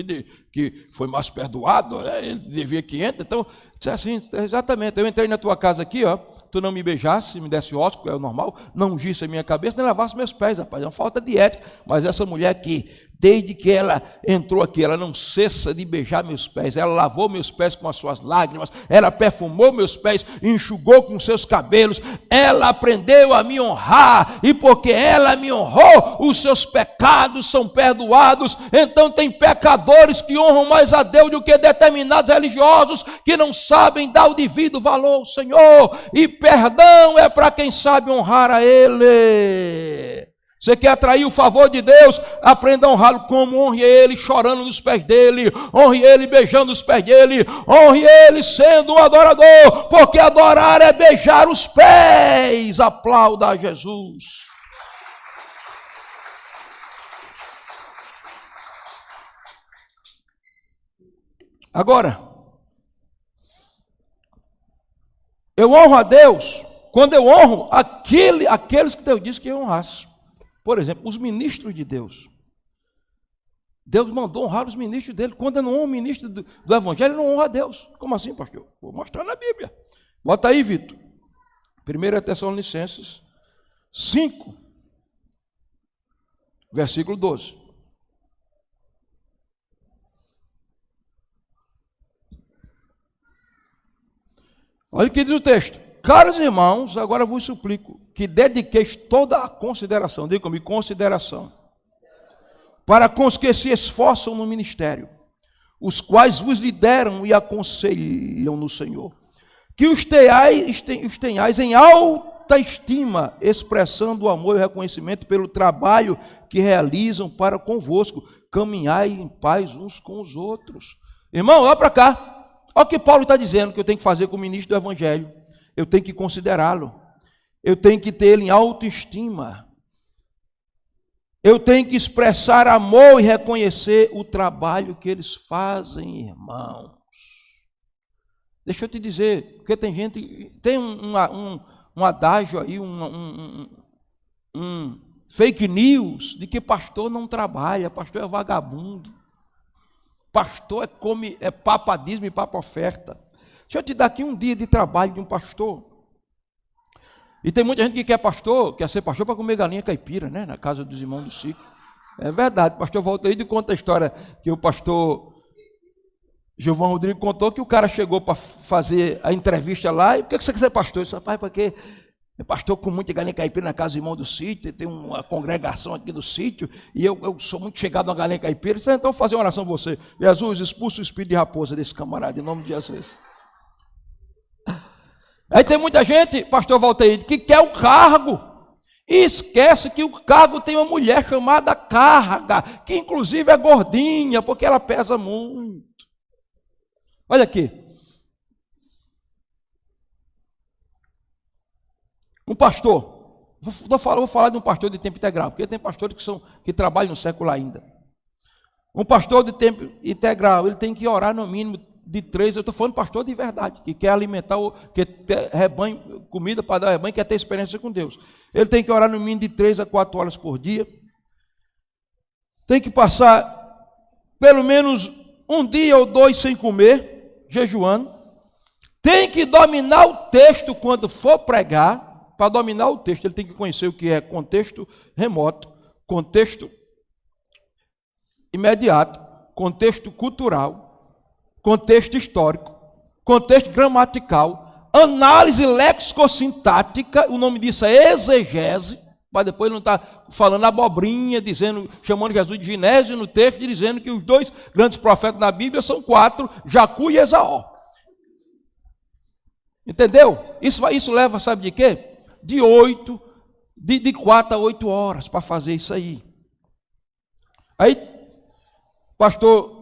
que foi mais perdoado, né? Ele devia 500, então, assim, exatamente, eu entrei na tua casa aqui, ó, tu não me beijasse, me desse ósculo, é o normal, não ungisse a minha cabeça, nem lavasse meus pés, rapaz, é uma falta de ética. Mas essa mulher aqui, desde que ela entrou aqui, ela não cessa de beijar meus pés, ela lavou meus pés com as suas lágrimas, ela perfumou meus pés, enxugou com seus cabelos, ela aprendeu a me honrar, e porque ela me honrou, os seus pecados são perdoados. Então tem pecadores que honram mais a Deus do que determinados religiosos que não sabem dar o devido valor ao Senhor, e perdão é para quem sabe honrar a Ele. Você quer atrair o favor de Deus? Aprenda a honrá-lo como? Honre Ele chorando nos pés dEle, honre Ele beijando os pés dEle, honre Ele sendo um adorador, porque adorar é beijar os pés. Aplauda a Jesus. Agora, eu honro a Deus quando eu honro aqueles que Deus disse que eu honrasse. Por exemplo, os ministros de Deus. Deus mandou honrar os ministros dele. Quando eu não honro o ministro do Evangelho, eu não honro a Deus. Como assim, pastor? Vou mostrar na Bíblia. Bota aí, Vitor. 1 Tessalonicenses 5, versículo 12. Olha o que diz o texto. Caros irmãos, agora vos suplico que dediqueis toda a consideração, diga comigo, consideração, para com os que se esforçam no ministério, os quais vos lideram e aconselham no Senhor, que os tenhais em alta estima, expressando o amor e o reconhecimento pelo trabalho que realizam para convosco, caminhai em paz uns com os outros. Irmão, olha para cá, olha o que Paulo está dizendo que eu tenho que fazer com o ministro do Evangelho. Eu tenho que considerá-lo, eu tenho que ter ele em autoestima, eu tenho que expressar amor e reconhecer o trabalho que eles fazem, irmãos. Deixa eu te dizer, porque tem gente, tem um adágio aí, um fake news de que pastor não trabalha, pastor é vagabundo, pastor é papadismo e papa oferta. Deixa eu te dar aqui um dia de trabalho de um pastor. E tem muita gente que quer ser pastor para comer galinha caipira, né? Na casa dos irmãos do Chico. É verdade, o pastor volta aí e conta a história que o pastor Gilvão Rodrigo contou, que o cara chegou para fazer a entrevista lá, e por que você quer ser pastor? Eu disse, rapaz, porque é pastor com muita galinha caipira na casa do irmão do sítio, tem uma congregação aqui do sítio, e eu sou muito chegado na galinha caipira. Eu disse, então vou fazer uma oração por você. Jesus, expulsa o espírito de raposa desse camarada, em nome de Jesus. Aí tem muita gente, pastor Valteir, que quer o cargo e esquece que o cargo tem uma mulher chamada Carga, que inclusive é gordinha, porque ela pesa muito. Olha aqui. Um pastor, vou falar de um pastor de tempo integral, porque tem pastores que trabalham no século ainda. Um pastor de tempo integral, ele tem que orar no mínimo de 3, eu estou falando pastor de verdade, que quer alimentar, que quer rebanho, comida para dar rebanho, quer ter experiência com Deus. Ele tem que orar no mínimo de 3 a 4 horas por dia. Tem que passar pelo menos um dia ou 2 sem comer, jejuando. Tem que dominar o texto quando for pregar. Para dominar o texto, ele tem que conhecer o que é contexto remoto, contexto imediato, contexto cultural, contexto histórico, contexto gramatical, análise lexicossintática, o nome disso é exegese, para depois não estar falando abobrinha, chamando Jesus de Ginésio no texto, dizendo que os 2 grandes profetas na Bíblia são 4, Jacu e Esaú. Entendeu? Isso leva, sabe de quê? De 4 a 8 horas para fazer isso aí. Aí, pastor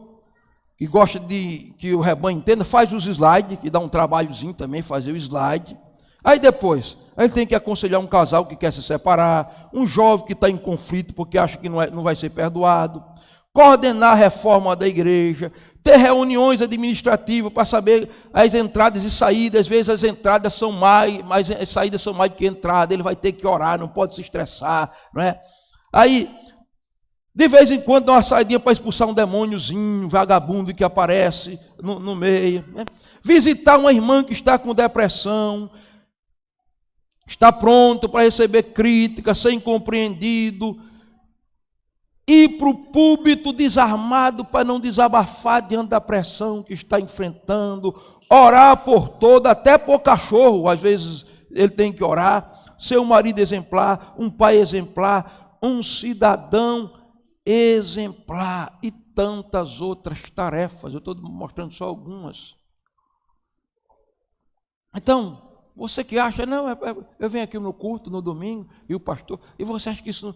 que gosta de que o rebanho entenda, faz os slides, que dá um trabalhozinho também, fazer o slide. Aí depois, ele tem que aconselhar um casal que quer se separar, um jovem que está em conflito porque acha que não vai ser perdoado, coordenar a reforma da igreja, ter reuniões administrativas para saber as entradas e saídas. Às vezes as entradas são mais as saídas são mais do que entrada. Ele vai ter que orar, não pode se estressar, não é? Aí, de vez em quando, dá uma saidinha para expulsar um demôniozinho, vagabundo que aparece no meio, né? Visitar uma irmã que está com depressão, está pronto para receber crítica, ser incompreendido, ir para o púlpito desarmado para não desabafar diante da pressão que está enfrentando, orar por todo, até por cachorro, às vezes ele tem que orar, ser um marido exemplar, um pai exemplar, um cidadão exemplar e tantas outras tarefas. Eu estou mostrando só algumas. Então, você que acha, não, eu venho aqui no culto, no domingo, e o pastor, e você acha que isso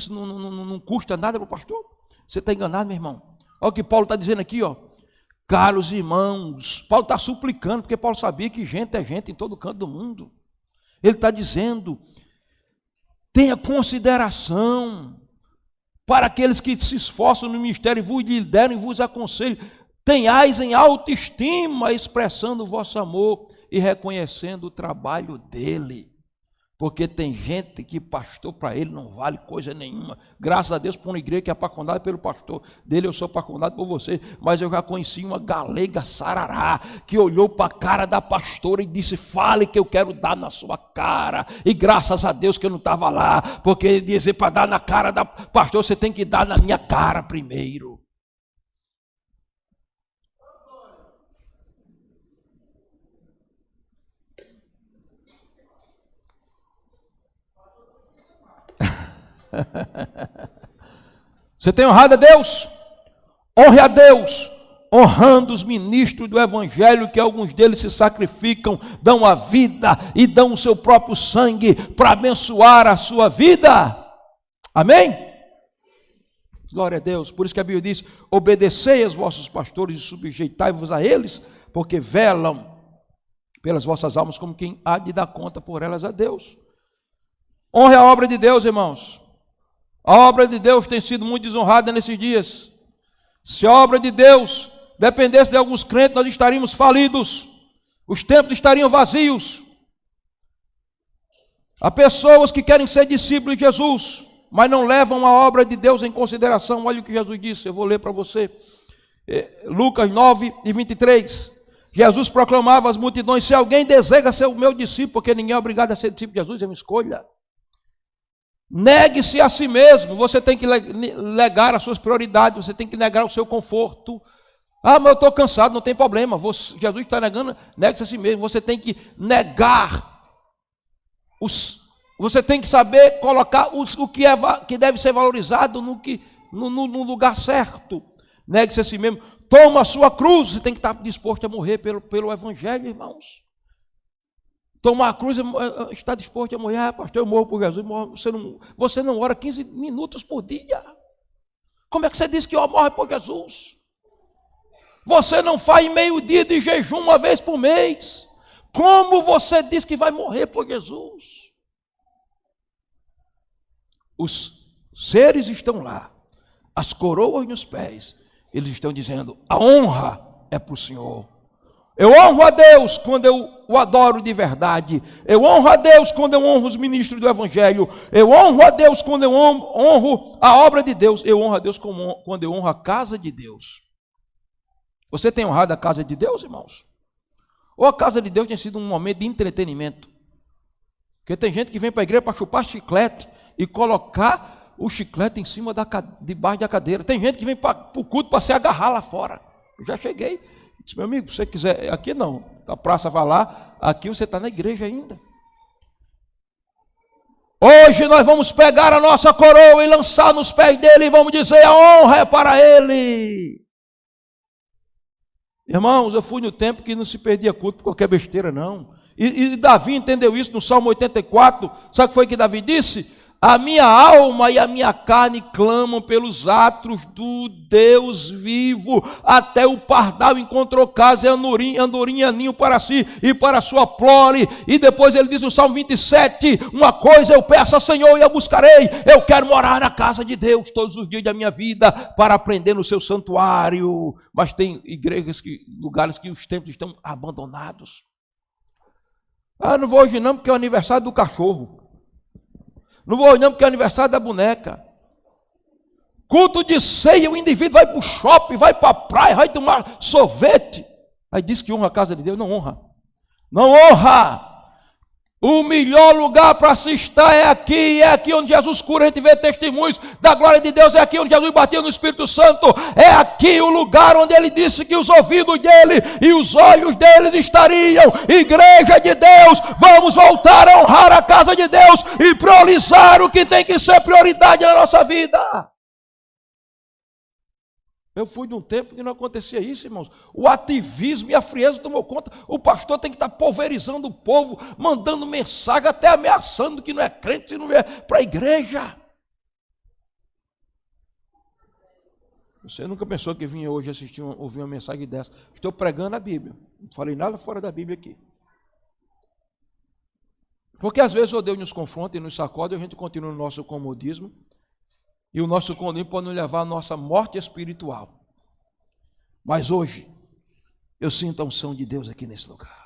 não custa nada para o pastor? Você está enganado, meu irmão. Olha o que Paulo está dizendo aqui, ó. Caros irmãos, Paulo está suplicando, porque Paulo sabia que gente é gente em todo canto do mundo. Ele está dizendo, tenha consideração para aqueles que se esforçam no ministério, vos lideram e vos aconselham. Tenhais em autoestima, expressando o vosso amor e reconhecendo o trabalho dele. Porque tem gente que pastor para ele não vale coisa nenhuma. Graças a Deus por uma igreja que é apaixonada pelo pastor dele, eu sou apaixonado por você. Mas eu já conheci uma galega sarará que olhou para a cara da pastora e disse, fale que eu quero dar na sua cara. E graças a Deus que eu não estava lá, porque ele dizia, para dar na cara da pastora, você tem que dar na minha cara primeiro. Você tem honrado a Deus? Honre a Deus, honrando os ministros do evangelho, que alguns deles se sacrificam, dão a vida e dão o seu próprio sangue para abençoar a sua vida. Amém? Glória a Deus. Por isso que a Bíblia diz, obedecei aos vossos pastores e sujeitai-vos a eles, porque velam pelas vossas almas como quem há de dar conta por elas a Deus. Honre a obra de Deus, irmãos. A obra de Deus tem sido muito desonrada nesses dias. Se a obra de Deus dependesse de alguns crentes, nós estaríamos falidos. Os templos estariam vazios. Há pessoas que querem ser discípulos de Jesus, mas não levam a obra de Deus em consideração. Olha o que Jesus disse, eu vou ler para você. Lucas 9:23. Jesus proclamava às multidões, se alguém deseja ser o meu discípulo, porque ninguém é obrigado a ser discípulo de Jesus, é uma escolha. Negue-se a si mesmo, você tem que negar as suas prioridades, você tem que negar o seu conforto. Ah, mas eu estou cansado, não tem problema, Jesus está negando, negue-se a si mesmo, você tem que negar, você tem que saber colocar o que deve ser valorizado no lugar certo. Negue-se a si mesmo, toma a sua cruz, você tem que estar disposto a morrer pelo evangelho, irmãos. Tomar a cruz, está disposto a morrer. Ah, pastor, eu morro por Jesus. Você não ora 15 minutos por dia. Como é que você diz que morre por Jesus? Você não faz meio dia de jejum uma vez por mês. Como você diz que vai morrer por Jesus? Os seres estão lá, as coroas nos pés. Eles estão dizendo, a honra é para o Senhor. Eu honro a Deus quando eu o adoro de verdade. Eu honro a Deus quando eu honro os ministros do evangelho. Eu honro a Deus quando eu honro a obra de Deus. Eu honro a Deus quando eu honro a casa de Deus. Você tem honrado a casa de Deus, irmãos? Ou a casa de Deus tem sido um momento de entretenimento? Porque tem gente que vem para a igreja para chupar chiclete e colocar o chiclete em cima debaixo da cadeira. Tem gente que vem para o culto para se agarrar lá fora. Eu já cheguei. Disse, meu amigo, se você quiser, aqui não, a praça vai lá, aqui você está na igreja ainda. Hoje nós vamos pegar a nossa coroa e lançar nos pés dele e vamos dizer, a honra é para ele. Irmãos, eu fui no tempo que não se perdia culto por qualquer besteira não. E Davi entendeu isso no Salmo 84, sabe o que foi que Davi disse? A minha alma e a minha carne clamam pelos atos do Deus vivo. Até o pardal encontrou casa e andorinha ninho para si e para a sua prole. E depois ele diz no Salmo 27, uma coisa eu peço ao Senhor e eu buscarei. Eu quero morar na casa de Deus todos os dias da minha vida para aprender no seu santuário. Mas tem igrejas, lugares que os templos estão abandonados. Não vou hoje não porque é o aniversário do cachorro. Não vou não porque é aniversário da boneca. Culto de ceia, o indivíduo vai para o shopping, vai para a praia, vai tomar sorvete. Aí diz que honra a casa de Deus. Não honra. Não honra. O melhor lugar para se estar é aqui onde Jesus cura, a gente vê testemunhos da glória de Deus, é aqui onde Jesus bateu no Espírito Santo, é aqui o lugar onde ele disse que os ouvidos dele e os olhos dele estariam. Igreja de Deus, vamos voltar a honrar a casa de Deus e priorizar o que tem que ser prioridade na nossa vida. Eu fui de um tempo que não acontecia isso, irmãos. O ativismo e a frieza tomou conta. O pastor tem que estar pulverizando o povo, mandando mensagem, até ameaçando que não é crente, se não é para a igreja. Você nunca pensou que vinha hoje ouvir uma mensagem dessa? Estou pregando a Bíblia. Não falei nada fora da Bíblia aqui. Porque às vezes o Deus nos confronta e nos sacode e a gente continua no nosso comodismo. E o nosso comodismo pode nos levar à nossa morte espiritual. Mas hoje, eu sinto a unção de Deus aqui nesse lugar.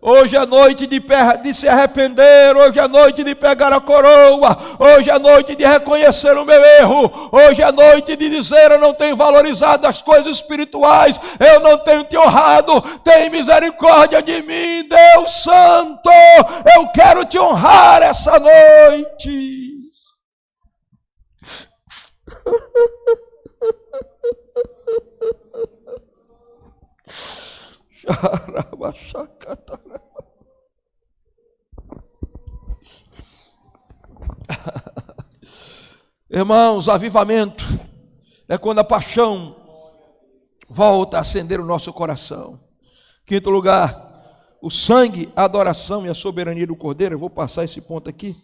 Hoje é noite de se arrepender, hoje é noite de pegar a coroa, hoje é noite de reconhecer o meu erro, hoje é noite de dizer: eu não tenho valorizado as coisas espirituais, eu não tenho te honrado, tem misericórdia de mim, Deus Santo, eu quero te honrar essa noite. Irmãos, avivamento é quando a paixão volta a acender o nosso coração. Quinto lugar, o sangue, a adoração e a soberania do Cordeiro. Eu vou passar esse ponto aqui,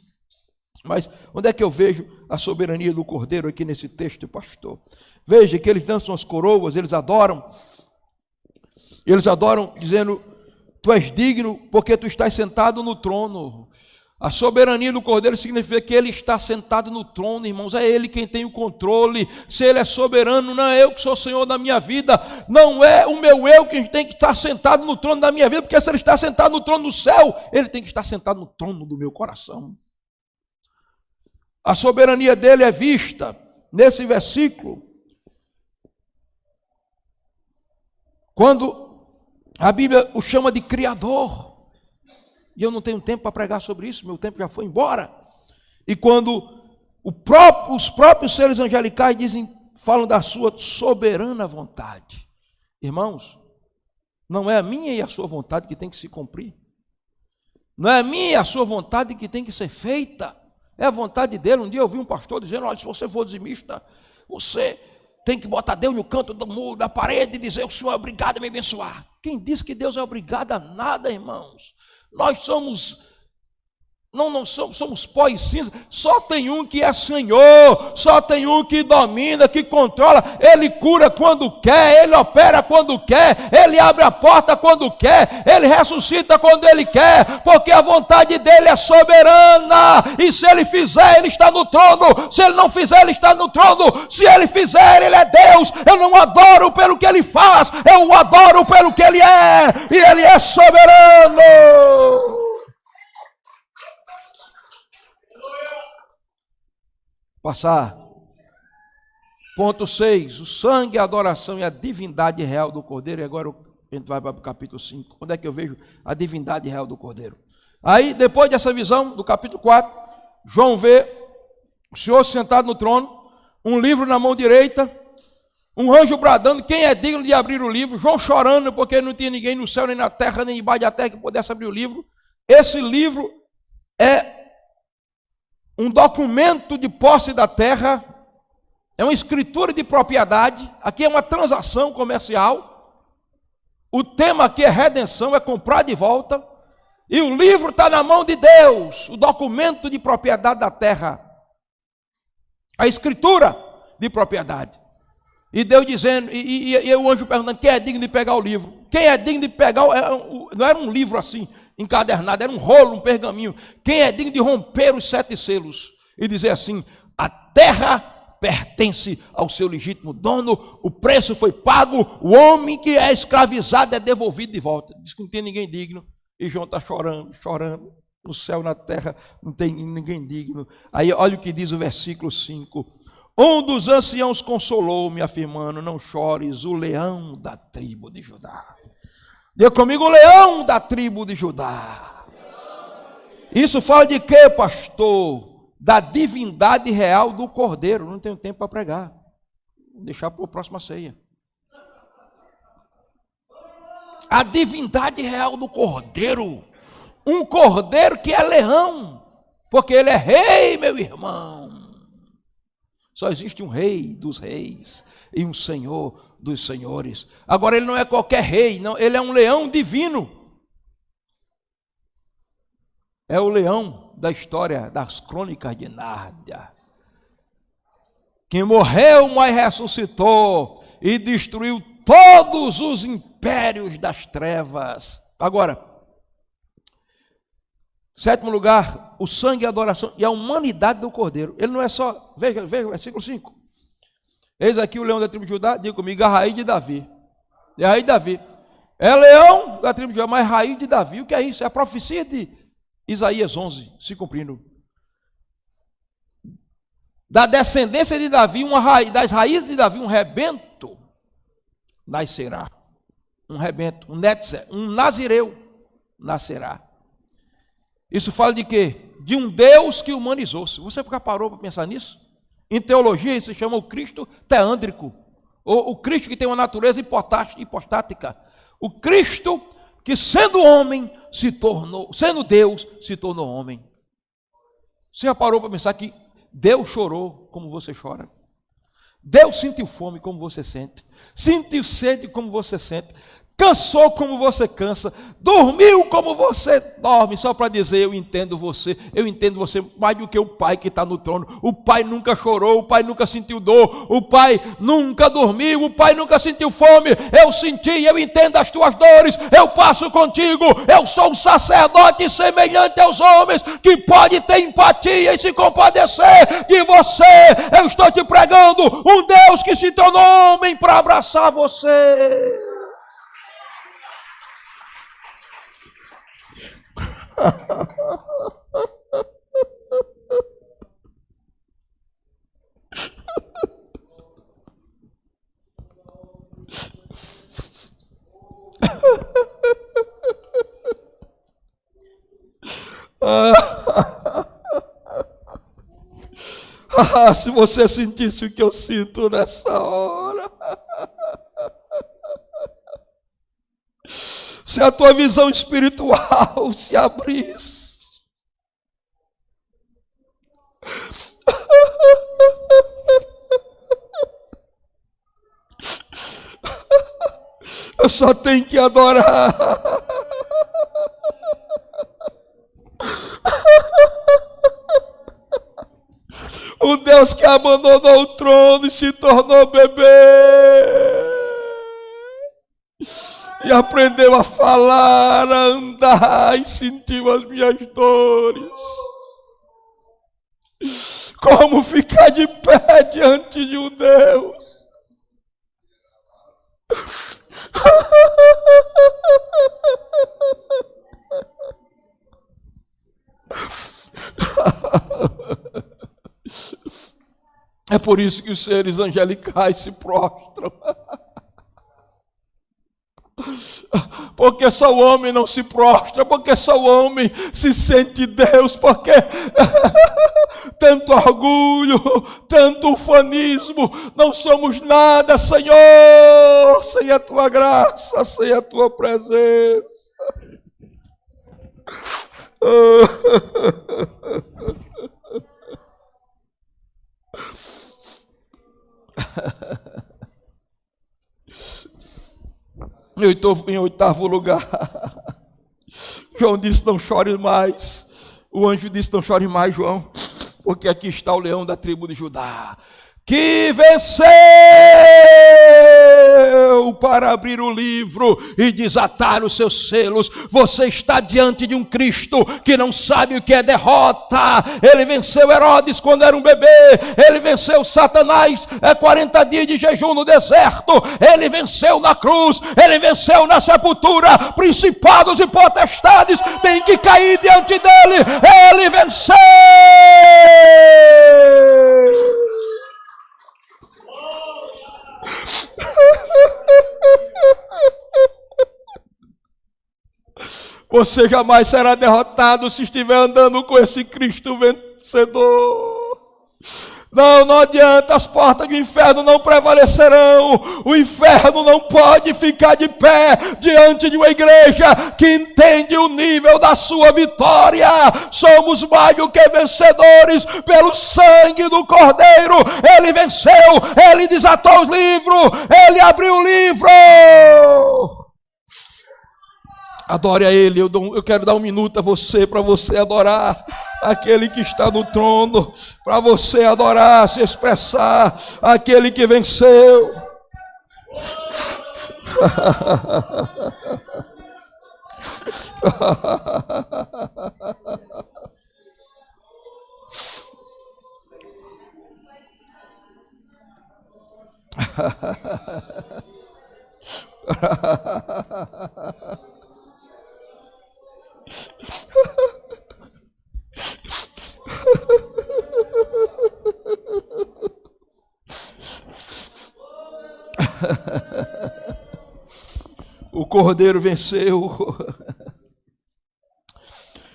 mas onde é que eu vejo a soberania do Cordeiro aqui nesse texto, pastor? Veja que eles dançam as coroas, eles adoram dizendo: tu és digno porque tu estás sentado no trono. A soberania do Cordeiro significa que ele está sentado no trono, irmãos. É ele quem tem o controle. Se ele é soberano, não é eu que sou senhor da minha vida, não é o meu eu que tem que estar sentado no trono da minha vida, porque se ele está sentado no trono do céu, ele tem que estar sentado no trono do meu coração. A soberania dele é vista nesse versículo, quando a Bíblia o chama de Criador. E eu não tenho tempo para pregar sobre isso, meu tempo já foi embora. E quando os próprios seres angelicais falam da sua soberana vontade. Irmãos, não é a minha e a sua vontade que tem que se cumprir. Não é a minha e a sua vontade que tem que ser feita. É a vontade dele. Um dia eu ouvi um pastor dizendo: olha, se você for dizimista, você tem que botar Deus no canto do muro, da parede, e dizer: o Senhor é obrigado a me abençoar. Quem diz que Deus é obrigado a nada, irmãos? Nós somos pó e cinza. Só tem um que é Senhor, só tem um que domina, que controla. Ele cura quando quer, ele opera quando quer, ele abre a porta quando quer, ele ressuscita quando ele quer, porque a vontade dele é soberana. E se ele fizer, ele está no trono. Se ele não fizer, ele está no trono. Se ele fizer, ele é Deus. Eu não adoro pelo que ele faz, eu o adoro pelo que ele é, e ele é soberano. Passar. Ponto 6. O sangue, a adoração e a divindade real do Cordeiro. E agora a gente vai para o capítulo 5. Onde é que eu vejo a divindade real do Cordeiro? Aí, depois dessa visão, do capítulo 4, João vê o Senhor sentado no trono, um livro na mão direita, Um anjo bradando, quem é digno de abrir o livro? João chorando, porque não tinha ninguém no céu, nem na terra, nem debaixo da terra que pudesse abrir o livro. Esse livro é um documento de posse da terra, é uma escritura de propriedade, aqui é uma transação comercial. O tema aqui é redenção, é comprar de volta. E o livro está na mão de Deus, o documento de propriedade da terra. A escritura de propriedade. E Deus dizendo, e o anjo perguntando, quem é digno de pegar o livro? Quem é digno de pegar, não era um livro assim, encadernado, era um rolo, um pergaminho. Quem é digno de romper os 7 selos? E dizer assim, a terra pertence ao seu legítimo dono, o preço foi pago, o homem que é escravizado é devolvido de volta. Diz que não tem ninguém digno. E João está chorando, chorando. No céu, na terra, não tem ninguém digno. Aí olha o que diz o versículo 5. Um dos anciãos consolou-me, afirmando, não chores, o leão da tribo de Judá. Diga comigo, o leão da tribo de Judá. Isso fala de quê, pastor? Da divindade real do Cordeiro. Não tenho tempo para pregar. Vou deixar para a próxima ceia. A divindade real do Cordeiro. Um Cordeiro que é leão. Porque ele é rei, meu irmão. Só existe um rei dos reis e um senhor dos senhores. Agora ele não é qualquer rei, não, ele é um leão divino. É o leão da história das crônicas de Nárnia. Que morreu, mas ressuscitou e destruiu todos os impérios das trevas. Agora, 7º lugar, o sangue e a adoração e a humanidade do Cordeiro. Ele não é só, veja o versículo 5. Eis aqui o leão da tribo de Judá, diga comigo, a raiz de Davi. É a raiz de Davi. É leão da tribo de Judá, mas raiz de Davi. O que é isso? É a profecia de Isaías 11 se cumprindo. Da descendência de Davi, das raízes de Davi, um rebento nascerá. Um rebento, um netzer, um nazireu nascerá. Isso fala de quê? De um Deus que humanizou-se. Você já parou para pensar nisso? Em teologia isso se chama o Cristo teândrico. Ou o Cristo que tem uma natureza hipostática. O Cristo que sendo homem se tornou, sendo Deus se tornou homem. Você já parou para pensar que Deus chorou como você chora? Deus sentiu fome como você sente. Sentiu sede como você sente. Cansou como você cansa, dormiu como você dorme, só para dizer, eu entendo você mais do que o Pai que está no trono. O Pai nunca chorou, o Pai nunca sentiu dor, o Pai nunca dormiu, o Pai nunca sentiu fome. Eu senti, eu entendo as tuas dores, eu passo contigo, eu sou um sacerdote semelhante aos homens, que pode ter empatia e se compadecer de você. Eu estou te pregando um Deus que se tornou homem para abraçar você. Se você sentisse o que eu sinto nessa hora, se a tua visão espiritual se abrisse, eu só tenho que adorar. O Deus que abandonou o trono e se tornou bebê. E aprendeu a falar, a andar e sentiu as minhas dores. Como ficar de pé diante de um Deus? É por isso que os seres angelicais se prostram. Porque só o homem não se prostra, porque só o homem se sente Deus, porque tanto orgulho, tanto ufanismo. Não somos nada, Senhor, sem a tua graça, sem a tua presença. Em oitavo lugar, João disse: não chore mais. O anjo disse: não chore mais, João, porque aqui está o leão da tribo de Judá, que venceu para abrir o livro e desatar os seus selos. Você está diante de um Cristo que não sabe o que é derrota. Ele venceu Herodes quando era um bebê. Ele venceu Satanás 40 dias de jejum no deserto. Ele venceu na cruz. Ele venceu na sepultura. Principados e potestades têm que cair diante dele. Ele venceu. Você jamais será derrotado se estiver andando com esse Cristo vencedor. Não adianta, as portas do inferno não prevalecerão. O inferno não pode ficar de pé diante de uma igreja que entende o nível da sua vitória. Somos mais do que vencedores pelo sangue do Cordeiro. Ele venceu, ele desatou os livros, ele abriu o livro. Adore a Ele. Eu quero dar um minuto a você, para você adorar aquele que está no trono, para você adorar, se expressar, aquele que venceu. O Cordeiro venceu.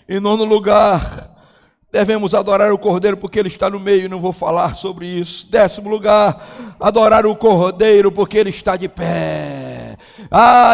Em nono lugar, devemos adorar o Cordeiro porque Ele está no meio, não vou falar sobre isso. Décimo lugar, adorar o Cordeiro porque Ele está de pé.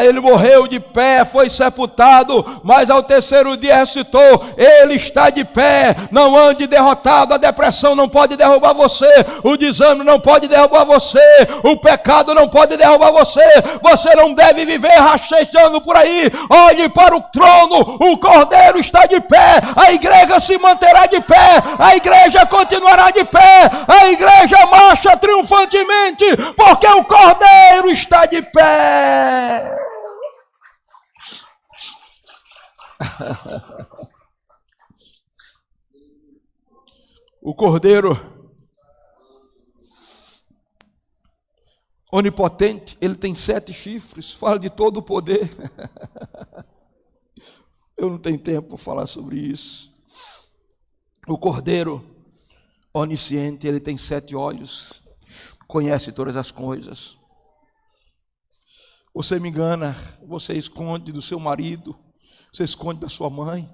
Ele morreu de pé, foi sepultado, mas ao terceiro dia ressuscitou. Ele está de pé. Não ande derrotado. A depressão não pode derrubar você. O desânimo não pode derrubar você. O pecado não pode derrubar você. Você não deve viver rastejando por aí. Olhe para o trono. O Cordeiro está de pé. A igreja se manterá de pé. A igreja continuará de pé. A igreja marcha triunfantemente porque o Cordeiro está de pé. O Cordeiro onipotente, ele tem 7 chifres, fala de todo o poder. Eu não tenho tempo para falar sobre isso. O Cordeiro onisciente, ele tem 7 olhos, conhece todas as coisas. Você me engana, você esconde do seu marido, você esconde da sua mãe,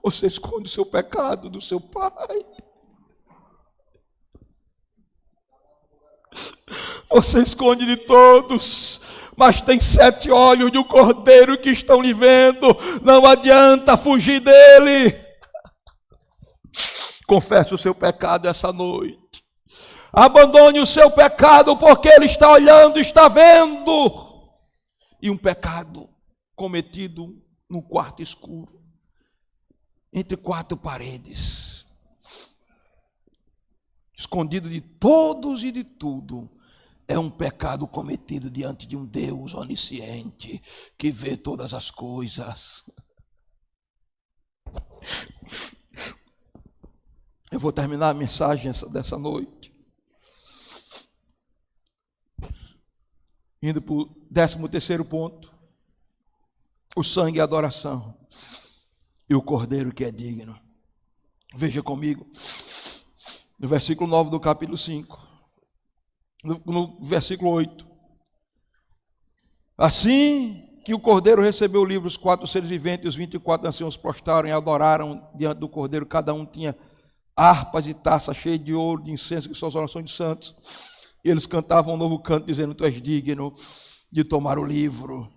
você esconde o seu pecado do seu pai. Você esconde de todos, mas tem 7 olhos de um Cordeiro que estão lhe vendo. Não adianta fugir dele. Confesse o seu pecado essa noite. Abandone o seu pecado porque ele está olhando, está vendo. E um pecado cometido num quarto escuro, entre 4 paredes, escondido de todos e de tudo, é um pecado cometido diante de um Deus onisciente, que vê todas as coisas. Eu vou terminar a mensagem dessa noite, indo para o 13º ponto. O sangue e a adoração, e o Cordeiro que é digno. Veja comigo, no versículo 9 do capítulo 5, no versículo 8. Assim que o Cordeiro recebeu o livro, os 4 seres viventes e os 24 anciãos prostraram e adoraram diante do Cordeiro. Cada um tinha harpas e taças cheias de ouro, de incenso, que são as orações de santos. E eles cantavam um novo canto, dizendo: tu és digno de tomar o livro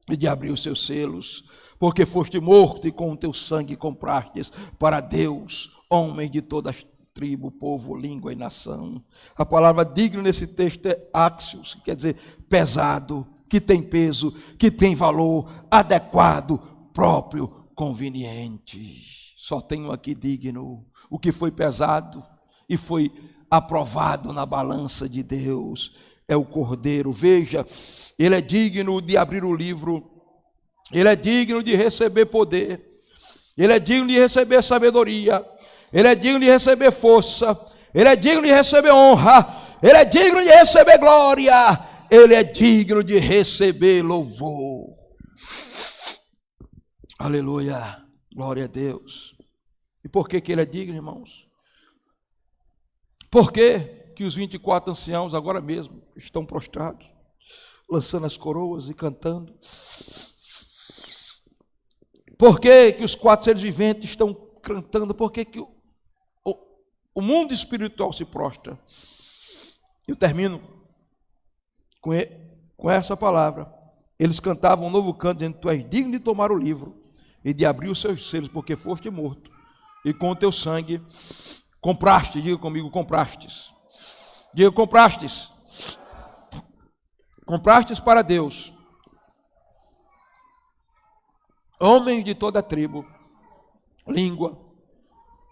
e de abrir os seus selos, porque foste morto e com o teu sangue comprastes para Deus homens de todas as tribo, povo, língua e nação. A palavra digno nesse texto é axios, que quer dizer pesado, que tem peso, que tem valor, adequado, próprio, conveniente. Só tenho aqui digno, o que foi pesado e foi aprovado na balança de Deus, é o Cordeiro. Veja, ele é digno de abrir o livro, ele é digno de receber poder, ele é digno de receber sabedoria, ele é digno de receber força, ele é digno de receber honra, ele é digno de receber glória, ele é digno de receber louvor. Aleluia, glória a Deus. E por que ele é digno, irmãos? Por que os 24 anciãos agora mesmo estão prostrados, lançando as coroas e cantando? Por que os 4 seres viventes estão cantando? Por que o mundo espiritual se prostra? Eu termino com essa palavra. Eles cantavam um novo canto, dizendo: tu és digno de tomar o livro e de abrir os seus selos, porque foste morto, e com o teu sangue compraste. Diga comigo: comprastes. Diga: comprastes. Comprastes para Deus homens de toda a tribo, língua,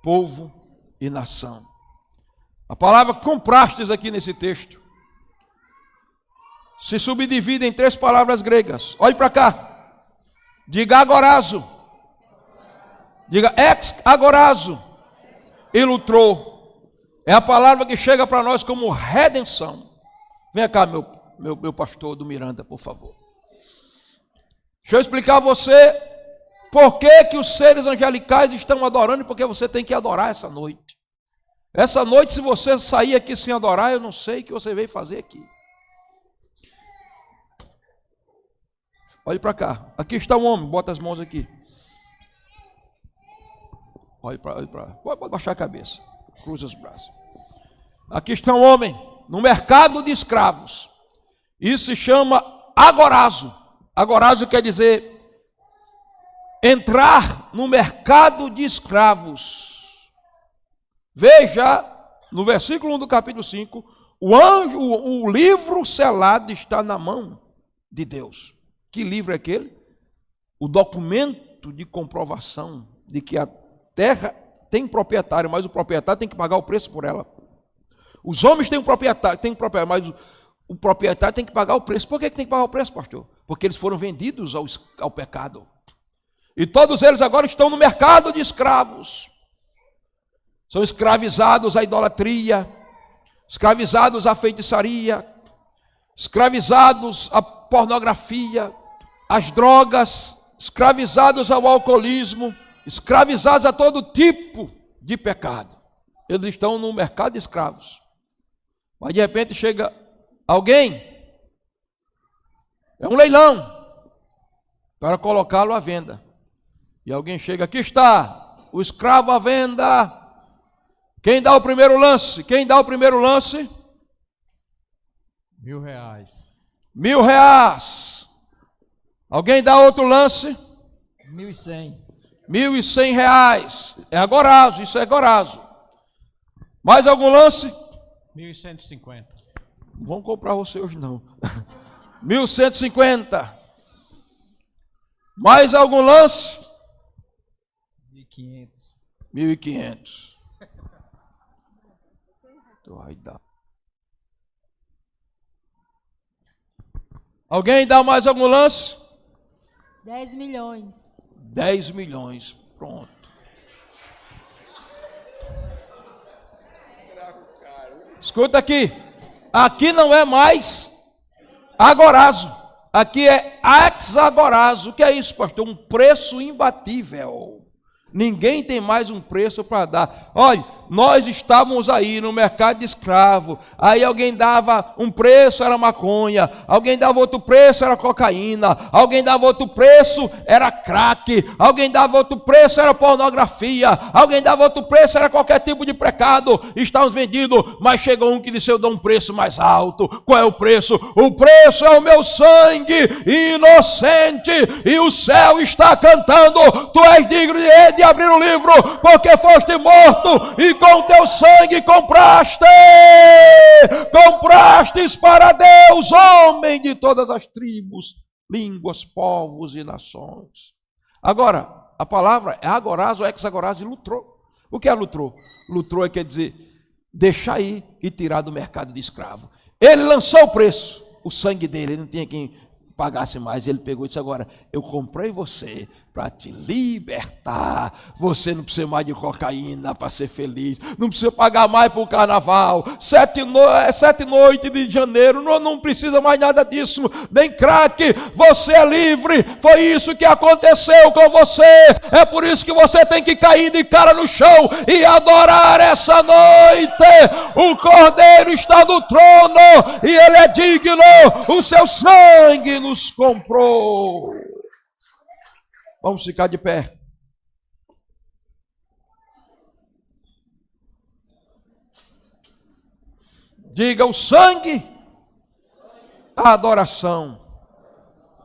povo e nação. A palavra comprastes aqui nesse texto se subdivide em 3 palavras gregas. Olhe para cá. Diga agorazo. Diga ex agorazo. E lutrou. É a palavra que chega para nós como redenção. Vem cá, meu pastor do Miranda, por favor. Deixa eu explicar a você por que os seres angelicais estão adorando e por que você tem que adorar essa noite. Essa noite, se você sair aqui sem adorar, eu não sei o que você veio fazer aqui. Olhe para cá. Aqui está um homem, bota as mãos aqui. Olhe para. Pode baixar a cabeça. Cruza os braços. Aqui está um homem no mercado de escravos. Isso se chama agorazo. Agorazo quer dizer entrar no mercado de escravos. Veja, no versículo 1 do capítulo 5, o livro selado está na mão de Deus. Que livro é aquele? O documento de comprovação de que a terra tem proprietário, mas o proprietário tem que pagar o preço por ela. Os homens têm um proprietário, mas o proprietário tem que pagar o preço. Por que tem que pagar o preço, pastor? Porque eles foram vendidos ao pecado. E todos eles agora estão no mercado de escravos. São escravizados à idolatria, escravizados à feitiçaria, escravizados à pornografia, às drogas, escravizados ao alcoolismo, escravizados a todo tipo de pecado. Eles estão no mercado de escravos. Mas de repente chega alguém, é um leilão, para colocá-lo à venda. E alguém chega: aqui está o escravo à venda. Quem dá o primeiro lance? Quem dá o primeiro lance? R$1.000. R$1.000. Alguém dá outro lance? 1.100. R$1.100. É agorazo, isso é agorazo. Mais algum lance? 1.150. Não vão comprar você hoje não. 1.150. Mais algum lance? 1.500. 1.500. Vai dar. Alguém dá mais algum lance? 10 milhões. 10 milhões. Pronto. Escuta aqui. Aqui não é mais agorazo. Aqui é hexagorazo. O que é isso, pastor? Um preço imbatível. Ninguém tem mais um preço para dar. Olha, nós estávamos aí no mercado de escravo, aí alguém dava um preço, era maconha, alguém dava outro preço, era cocaína, alguém dava outro preço, era crack, alguém dava outro preço, era pornografia, alguém dava outro preço, era qualquer tipo de pecado, estávamos vendidos, mas chegou um que disse, eu dou um preço mais alto. Qual é o preço? O preço é o meu sangue inocente, e o céu está cantando, tu és digno de abrir o livro, porque foste morto, e com teu sangue comprastes para Deus, homem de todas as tribos, línguas, povos e nações. Agora, a palavra é agorás ou exagorás de lutrou. O que é lutrou? Lutrou quer dizer, deixar ir e tirar do mercado de escravo. Ele lançou o preço, o sangue dele, ele não tinha quem pagasse mais, ele pegou e disse, agora, eu comprei você para te libertar, você não precisa mais de cocaína para ser feliz, não precisa pagar mais para o carnaval, 7 noites de janeiro, não precisa mais nada disso, nem crack, você é livre, foi isso que aconteceu com você, é por isso que você tem que cair de cara no chão e adorar essa noite. O Cordeiro está no trono e ele é digno, o seu sangue nos comprou. Vamos ficar de pé. Diga o sangue, a adoração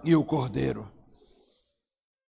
e o Cordeiro.